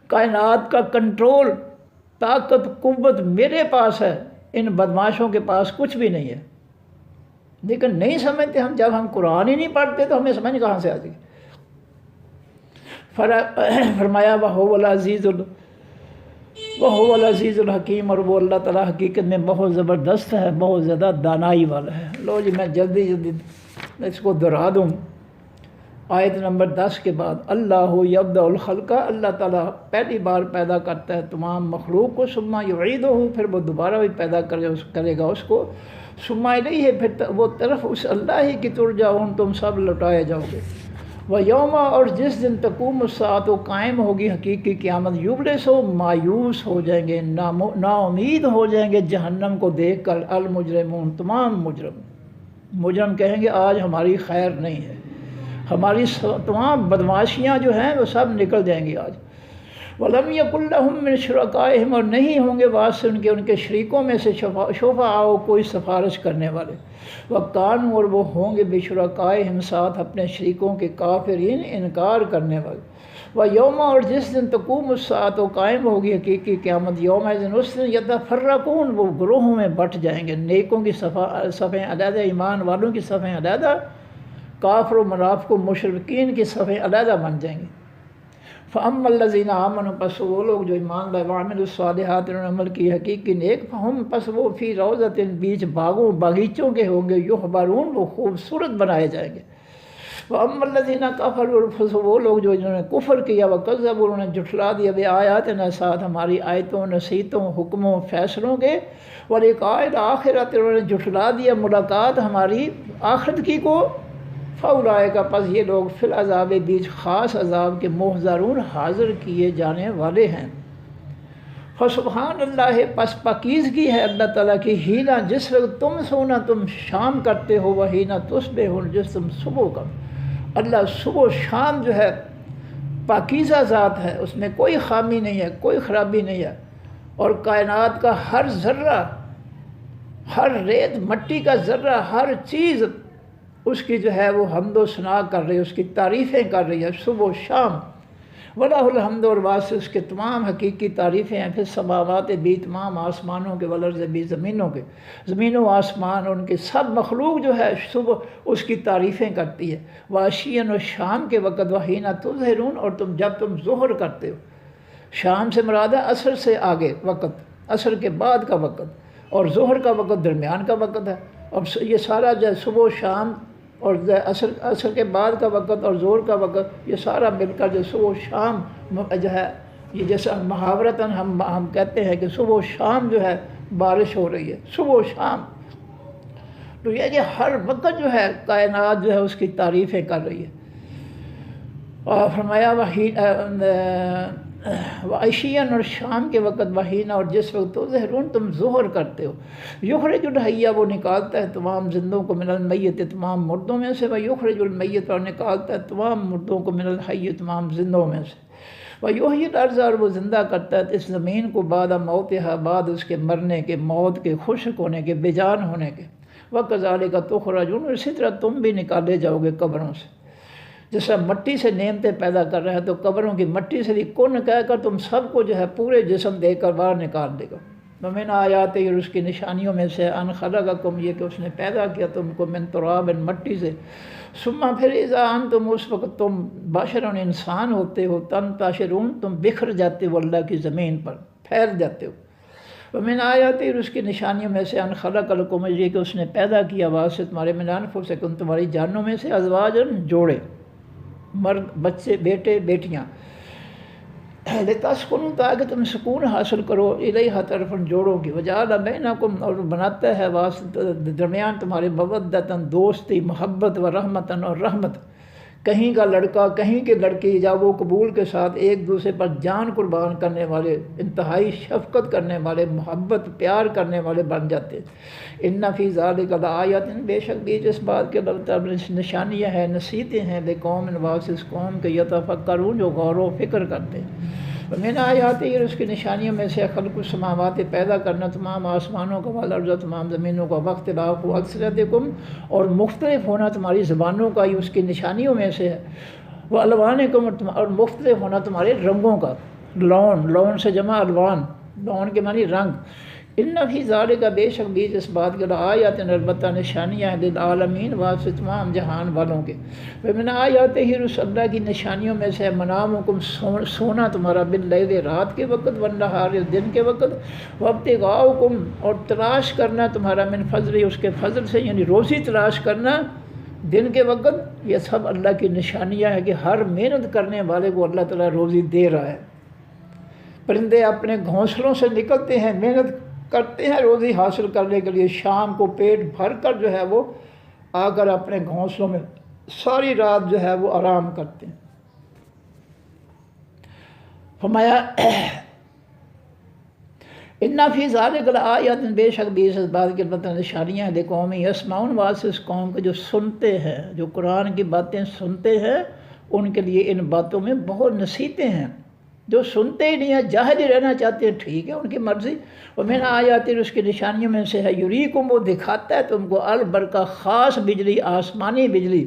کائنات کا کنٹرول، طاقت، قوت میرے پاس ہے، ان بدماشوں کے پاس کچھ بھی نہیں ہے۔ لیکن نہیں سمجھتے ہم، جب ہم قرآن ہی نہیں پڑھتے تو ہمیں سمجھ کہاں سے آ جائے۔ فرمایا وَهُوَ الْعَزِيزُ الْحَكِيمُ، اور وہ اللہ تعالیٰ حقیقت میں بہت زبردست ہے، بہت زیادہ دانائی والا ہے۔ لو جی میں جلدی اس کو دہرا دوں۔ آیت نمبر 10 کے بعد اللہ یبدأ الخلق، اللہ تعالیٰ پہلی بار پیدا کرتا ہے تمام مخلوق کو، ثم یعیدہ، پھر وہ دوبارہ بھی پیدا کرے گا اس کو، ثم الیہ، پھر وہ طرف اس اللہ ہی کی ترجعون، تم سب لوٹائے جاؤ گے۔ وَیوم، اور جس دن تقوم الساعۃ، قائم ہوگی حقیقی قیامت، یبلس، مایوس ہو جائیں گے، نا امید ہو جائیں گے جہنم کو دیکھ کر، المجرمون، تمام مجرم کہیں گے آج ہماری خیر نہیں ہے، ہماری تمام بدماشیاں جو ہیں وہ سب نکل جائیں گی آج۔ وَلَمْ يَكُنْ لَهُم مِّن شُرَكَائِهِمْ، اور نہیں ہوں گے واسطے ان کے شریکوں میں سے شفعاء، کوئی سفارش کرنے والے، وَكَانُوا، اور وہ ہوں گے بِشُرَكَائِهِمْ، ساتھ اپنے شریکوں کے، کافرین، انکار کرنے والے۔ وَيَوْمَ، اور جس دن تقوم الساعۃ، قائم ہوگی حقیقی قیامت، یومئذ، اس دن، یتفرقون، وہ گروہوں میں بٹ جائیں گے، نیکوں کی صفیں علیحدہ، ایمان والوں کی صفیں علیحدہ، کافر و منافق و مشرکین کی صفیں علیحدہ بن جائیں گے۔ فَأَمَّا الَّذِينَ آمَنُوا، پس وہ لوگ جو ایمان لائے، وَعَمِلُوا الصَّالِحَاتِ، انہوں نے عمل کی حقیقی نیک، فَهُمْ، پس وہ فِي رَوْضَةٍ، بیچ باغیچوں کے ہوں گے، یُحْبَرُونَ، وہ خوبصورت بنائے جائیں گے۔ وَأَمَّا الَّذِينَ كَفَرُوا، پس وہ لوگ جو انہوں نے کفر کیا، وَكَذَّبُوا، انہوں نے جھٹلا دیا، بِآیاتِنَا، ساتھ ہماری آیتوں، نصیحتوں، حکموں، فیصلوں کے، وَلِقَاءِ الْآخِرَةِ، انہوں نے جھٹلا دیا ملاقات ہماری آخرت کی کو، فَأُولَٰئِکَ، پس یہ لوگ، فی العذاب، بیچ خاص عذاب کے، محضرون، حاضر کیے جانے والے ہیں۔ فسبحان اللہ، پس پاکیزگی ہے اللہ تعالیٰ کی، ہینا، جس وقت تم سونا تم شام کرتے ہو، وہینا تصبحون، جس تم صبح کرو۔ اللہ صبح و شام جو ہے پاکیزہ ذات ہے، اس میں کوئی خامی نہیں ہے، کوئی خرابی نہیں ہے، اور کائنات کا ہر ذرہ، ہر ریت مٹی کا ذرہ، ہر چیز اس کی جو ہے وہ حمد و ثنا کر رہی ہے، اس کی تعریفیں کر رہی ہے صبح و شام۔ وَلَهُ الْحَمْدُ، اور واسطے اس کے تمام حقیقی تعریفیں ہیں، پھر سماوات بھی، تمام آسمانوں کے، والارض بھی، زمینوں کے، زمین و آسمان، ان کے سب مخلوق جو ہے صبح اس کی تعریفیں کرتی ہے، وعشیاً، اور شام کے وقت، وحین تظہرون، اور جب تم ظہر کرتے ہو، شام سے مراد ہے عصر سے آگے وقت، عصر کے بعد کا وقت، اور ظہر کا وقت درمیان کا وقت ہے، اور یہ سارا جو ہے صبح و شام، اور عصر کے بعد کا وقت اور ظہر کا وقت، یہ سارا مل کر جو صبح و شام جو ہے، یہ جیسا محاورتاً ہم کہتے ہیں کہ صبح و شام جو ہے بارش ہو رہی ہے، صبح و شام، تو یہ کہ ہر وقت جو ہے کائنات جو ہے اس کی تعریفیں کر رہی ہے۔ اور فرمایا وعشیاً، اور شام کے وقت، وحین، اور جس وقت تظہرون، تم ظہر کرتے ہو، یخرج الحی، وہ نکالتا ہے تمام زندوں کو، من المیت، تمام مردوں میں سے، ویخرج المیت، اور نکالتا ہے تمام مردوں کو، من الحی، تمام زندوں میں سے، ویحیی الارض، اور وہ زندہ کرتا ہے اس زمین کو، بعد موتہا، بعد اس کے مرنے کے، موت کے، خشک ہونے کے، بے جان ہونے کے، وَكَذَلِكَ تُخْرَجُونَ، اسی طرح تم بھی نکالے جاؤ گے قبروں سے. جس طرح مٹی سے نعمتیں پیدا کر رہے ہیں تو قبروں کی مٹی سے بھی کن کہہ کر تم سب کو جو ہے پورے جسم دے کر باہر نکال دے گا. وَمِنْ آیَاتِهِ، اور اس کی نشانیوں میں سے ان خلقکم، یہ کہ اس نے پیدا کیا تم کو من تراب، مٹی سے، ثم پھر اذا انتم، اس وقت تم بشر انسان ہوتے ہو، تنتشرون، تم بکھر جاتے ہو اللہ کی زمین پر، پھیل جاتے ہو. وَمِنْ آیَاتِهِ، اور اس کی نشانیوں میں سے ان خلق لکم، یہ کہ اس نے پیدا کیا واسط تمہارے من انفسکم، تمہاری جانوں میں سے، ازواجن، جوڑے، مرد، بچے، بیٹے، بیٹیاں، لتسکنوا، تاکہ تم سکون حاصل کرو، الیہا، طرف جوڑوں کی، وجعل بینکم، اور بناتا ہے واسط درمیان تمہارے، مودۃ، دوستی، محبت، و رحمتاً، اور رحمت. کہیں کا لڑکا کہیں کی لڑکی، جب وہ قبول کے ساتھ ایک دوسرے پر جان قربان کرنے والے، انتہائی شفقت کرنے والے، محبت پیار کرنے والے بن جاتے. ان فی ذلک لآیات، بے شک بیچ اس بات کے نشانیاں ہیں، نصیحتیں ہیں، لقوم، واسط قوم کے، یتفکرون، جو غور و فکر کرتے ہیں. من آیاتہ، اس کی نشانیوں میں سے خلق السماوات، پیدا کرنا تمام آسمانوں کا، والارض، تمام زمینوں کا، واختلاف السنتکم، اور مختلف ہونا تمہاری زبانوں کا، یہ اس کی نشانیوں میں سے ہے. والوانکم، اور مختلف ہونا تمہارے رنگوں کا. لون سے جمع الوان، لون کے معنی رنگ. ان فی ذالک، بے شک بیچ اس بات کے، لآیات، البتہ نشانیاں ہیں، للعالمین، واسطے تمام جہان والوں کے. ومن آیاتہ، اس اللہ کی نشانیوں میں سے منامکم، سونا تمہارا، باللیل، رات کے وقت، والنہار، دن کے وقت، وابتغاؤکم، اور تلاش کرنا تمہارا، من فضل، اس کے فضل سے، یعنی روزی تلاش کرنا دن کے وقت. یہ سب اللہ کی نشانیاں ہیں کہ ہر محنت کرنے والے کو اللہ تعالیٰ روزی دے رہا ہے. پرندے اپنے گھونسلوں سے نکلتے ہیں، محنت کرتے ہیں روزی حاصل کرنے کے لیے، شام کو پیٹ بھر کر جو ہے وہ آ کر اپنے گھونسلوں میں ساری رات جو ہے وہ آرام کرتے ہیں. فرمایا ان فی ذالک لآیات، بے شک بیچ اس بات کے البتہ نشانیاں ہیں، قوم یسمعون، واسطے اس قوم کے جو سنتے ہیں، جو قرآن کی باتیں سنتے ہیں، ان کے لیے ان باتوں میں بہت نصیحتیں ہیں. جو سنتے ہی نہیں ہیں، جاہل ہی رہنا چاہتے ہیں، ٹھیک ہے، ان کی مرضی. ومن آیات، اس کی نشانیوں میں سے ہے، یریکم، وہ دکھاتا ہے تم کو، البرقہ، خاص بجلی، آسمانی بجلی،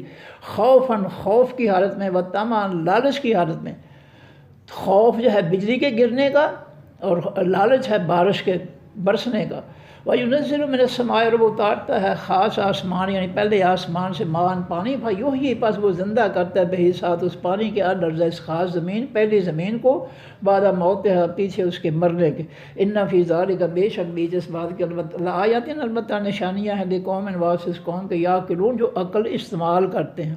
خوفاً، خوف کی حالت میں، وطمعاً، لالچ کی حالت میں. خوف جو ہے بجلی کے گرنے کا، اور لالچ ہے بارش کے برسنے کا. وَيُنَزِّلُ مِنَ السَّمَاءِ، اور وہ اتارتا ہے خاص آسمان، یعنی پہلے آسمان سے، مان، پانی، فَيُحْيِي، پس وہ زندہ کرتا ہے، بہی، ساتھ اس پانی کے، الارض، اس خاص زمین، پہلی زمین کو، بعد موتہا، پیچھے اس کے مرنے کے. ان فی ذالک، بے شک بیچ اس بات کے البتہ، لآیات، البتہ نشانیاں ہیں، لقوم، واسطے اس قوم کے، یعقلون، جو عقل استعمال کرتے ہیں.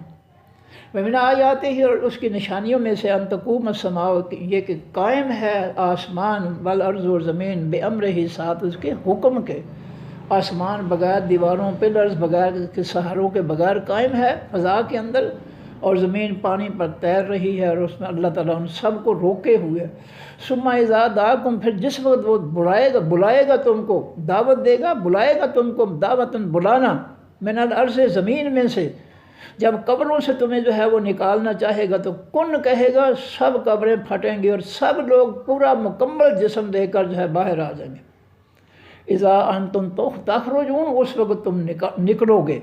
ومن آیاتہ، اور اس کی نشانیوں میں سے، ان تقوم السماء، یہ کہ قائم ہے آسمان، والارض، اور زمین، بامرہ، ساتھ اس کے حکم کے. آسمان بغیر دیواروں، پلرز بغیر کے، سہاروں کے بغیر قائم ہے فضا کے اندر، اور زمین پانی پر تیر رہی ہے، اور اس میں اللہ تعالیٰ ان سب کو روکے ہوئے. ثم اذا دعاکم، پھر جس وقت وہ بلائے گا تم کو، دعوت دے گا، بلائے گا تم کو، دعوتاً، بلانا، من الارض، زمین میں سے. جب قبروں سے تمہیں جو ہے وہ نکالنا چاہے گا تو کن کہے گا، سب قبریں پھٹیں گی، اور سب لوگ پورا مکمل جسم دے کر جو ہے باہر آ جائیں گے. اذا انتم تخرجون، اس وقت تم نکلو گے.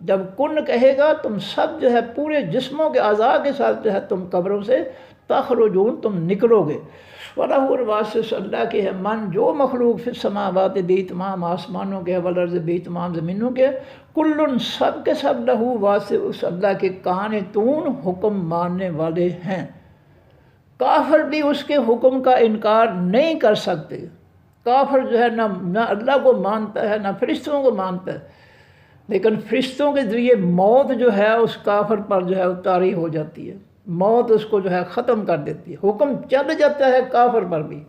جب کن کہے گا، تم سب جو ہے پورے جسموں کے اعضاء کے ساتھ جو ہے تم قبروں سے تخرجون، تم نکلو گے. وَلَهُ، اور واسطے اللہ کے ہے، من، جو مخلوق، فی السماوات، بھی تمام آسمانوں کے، والارض، بھی تمام زمینوں کے، کلن، سب کے سب، لہو، واسطے اس اللہ کے، قانتون، حکم ماننے والے ہیں. کافر بھی اس کے حکم کا انکار نہیں کر سکتے. کافر جو ہے نہ اللہ کو مانتا ہے، نہ فرشتوں کو مانتا ہے، لیکن فرشتوں کے ذریعے موت جو ہے اس کافر پر جو ہے طاری ہو جاتی ہے، موت اس کو جو ہے ختم کر دیتی ہے، حکم چل جاتا ہے کافر پر بھی.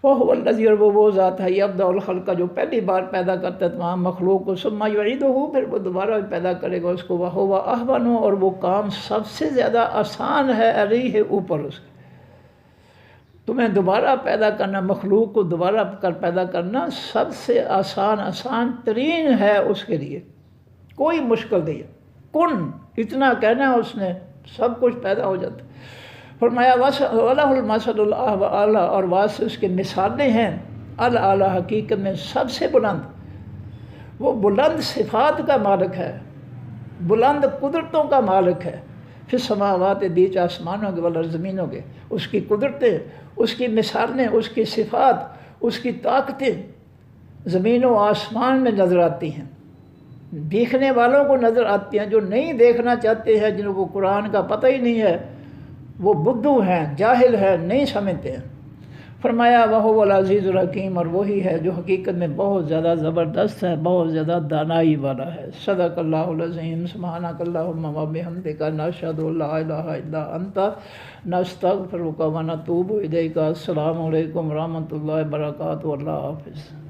وَهُوَ الَّذِي، اور وہ ذات ہے، یبدأ الخلق، جو پہلی بار پیدا کرتا ہے تمام مخلوق کو، ثم یعیدہ، پھر وہ دوبارہ پیدا کرے گا اس کو، وَهُوَ أَهْوَنُ، اور وہ کام سب سے زیادہ آسان ہے، علیہ، اوپر اس کے. تمہیں دوبارہ پیدا کرنا، مخلوق کو دوبارہ پیدا کرنا سب سے آسان ترین ہے اس کے لیے، کوئی مشکل نہیں ہے. کن، اتنا کہنا ہے اس نے، سب کچھ پیدا ہو جاتا ہے. فرمایا وَلَهُ الْمَثَلُ الْأَعْلَىٰ، اور واسطے اس کے مثالیں ہیں، الْأَعْلَىٰ، حقیقت میں سب سے بلند. وہ بلند صفات کا مالک ہے، بلند قدرتوں کا مالک ہے۔ پھر سماوات بیچ آسمانوں کے والارض زمینوں کے، اس کی قدرتیں، اس کی مثالیں، اس کی صفات، اس کی طاقتیں زمین و آسمان میں نظر آتی ہیں، دیکھنے والوں کو نظر آتی ہیں۔ جو نہیں دیکھنا چاہتے ہیں، جن کو قرآن کا پتہ ہی نہیں ہے، وہ بدھو ہیں، جاہل ہیں، نہیں سمجھتے ہیں۔ فرمایا وَهُوَ الْعَزِيزُ الْحَكِيمُ، اور وہی ہے جو حقیقت میں بہت زیادہ زبردست ہے، بہت زیادہ دانائی والا ہے۔ صدق اللہ العظیم۔ سبحانک اللہم وبحمدک، نشہد ان لا الہ الا انت، نستغفرک ونتوب الیک۔ السلام علیکم ورحمۃ اللہ وبرکاتہ۔ اللہ حافظ۔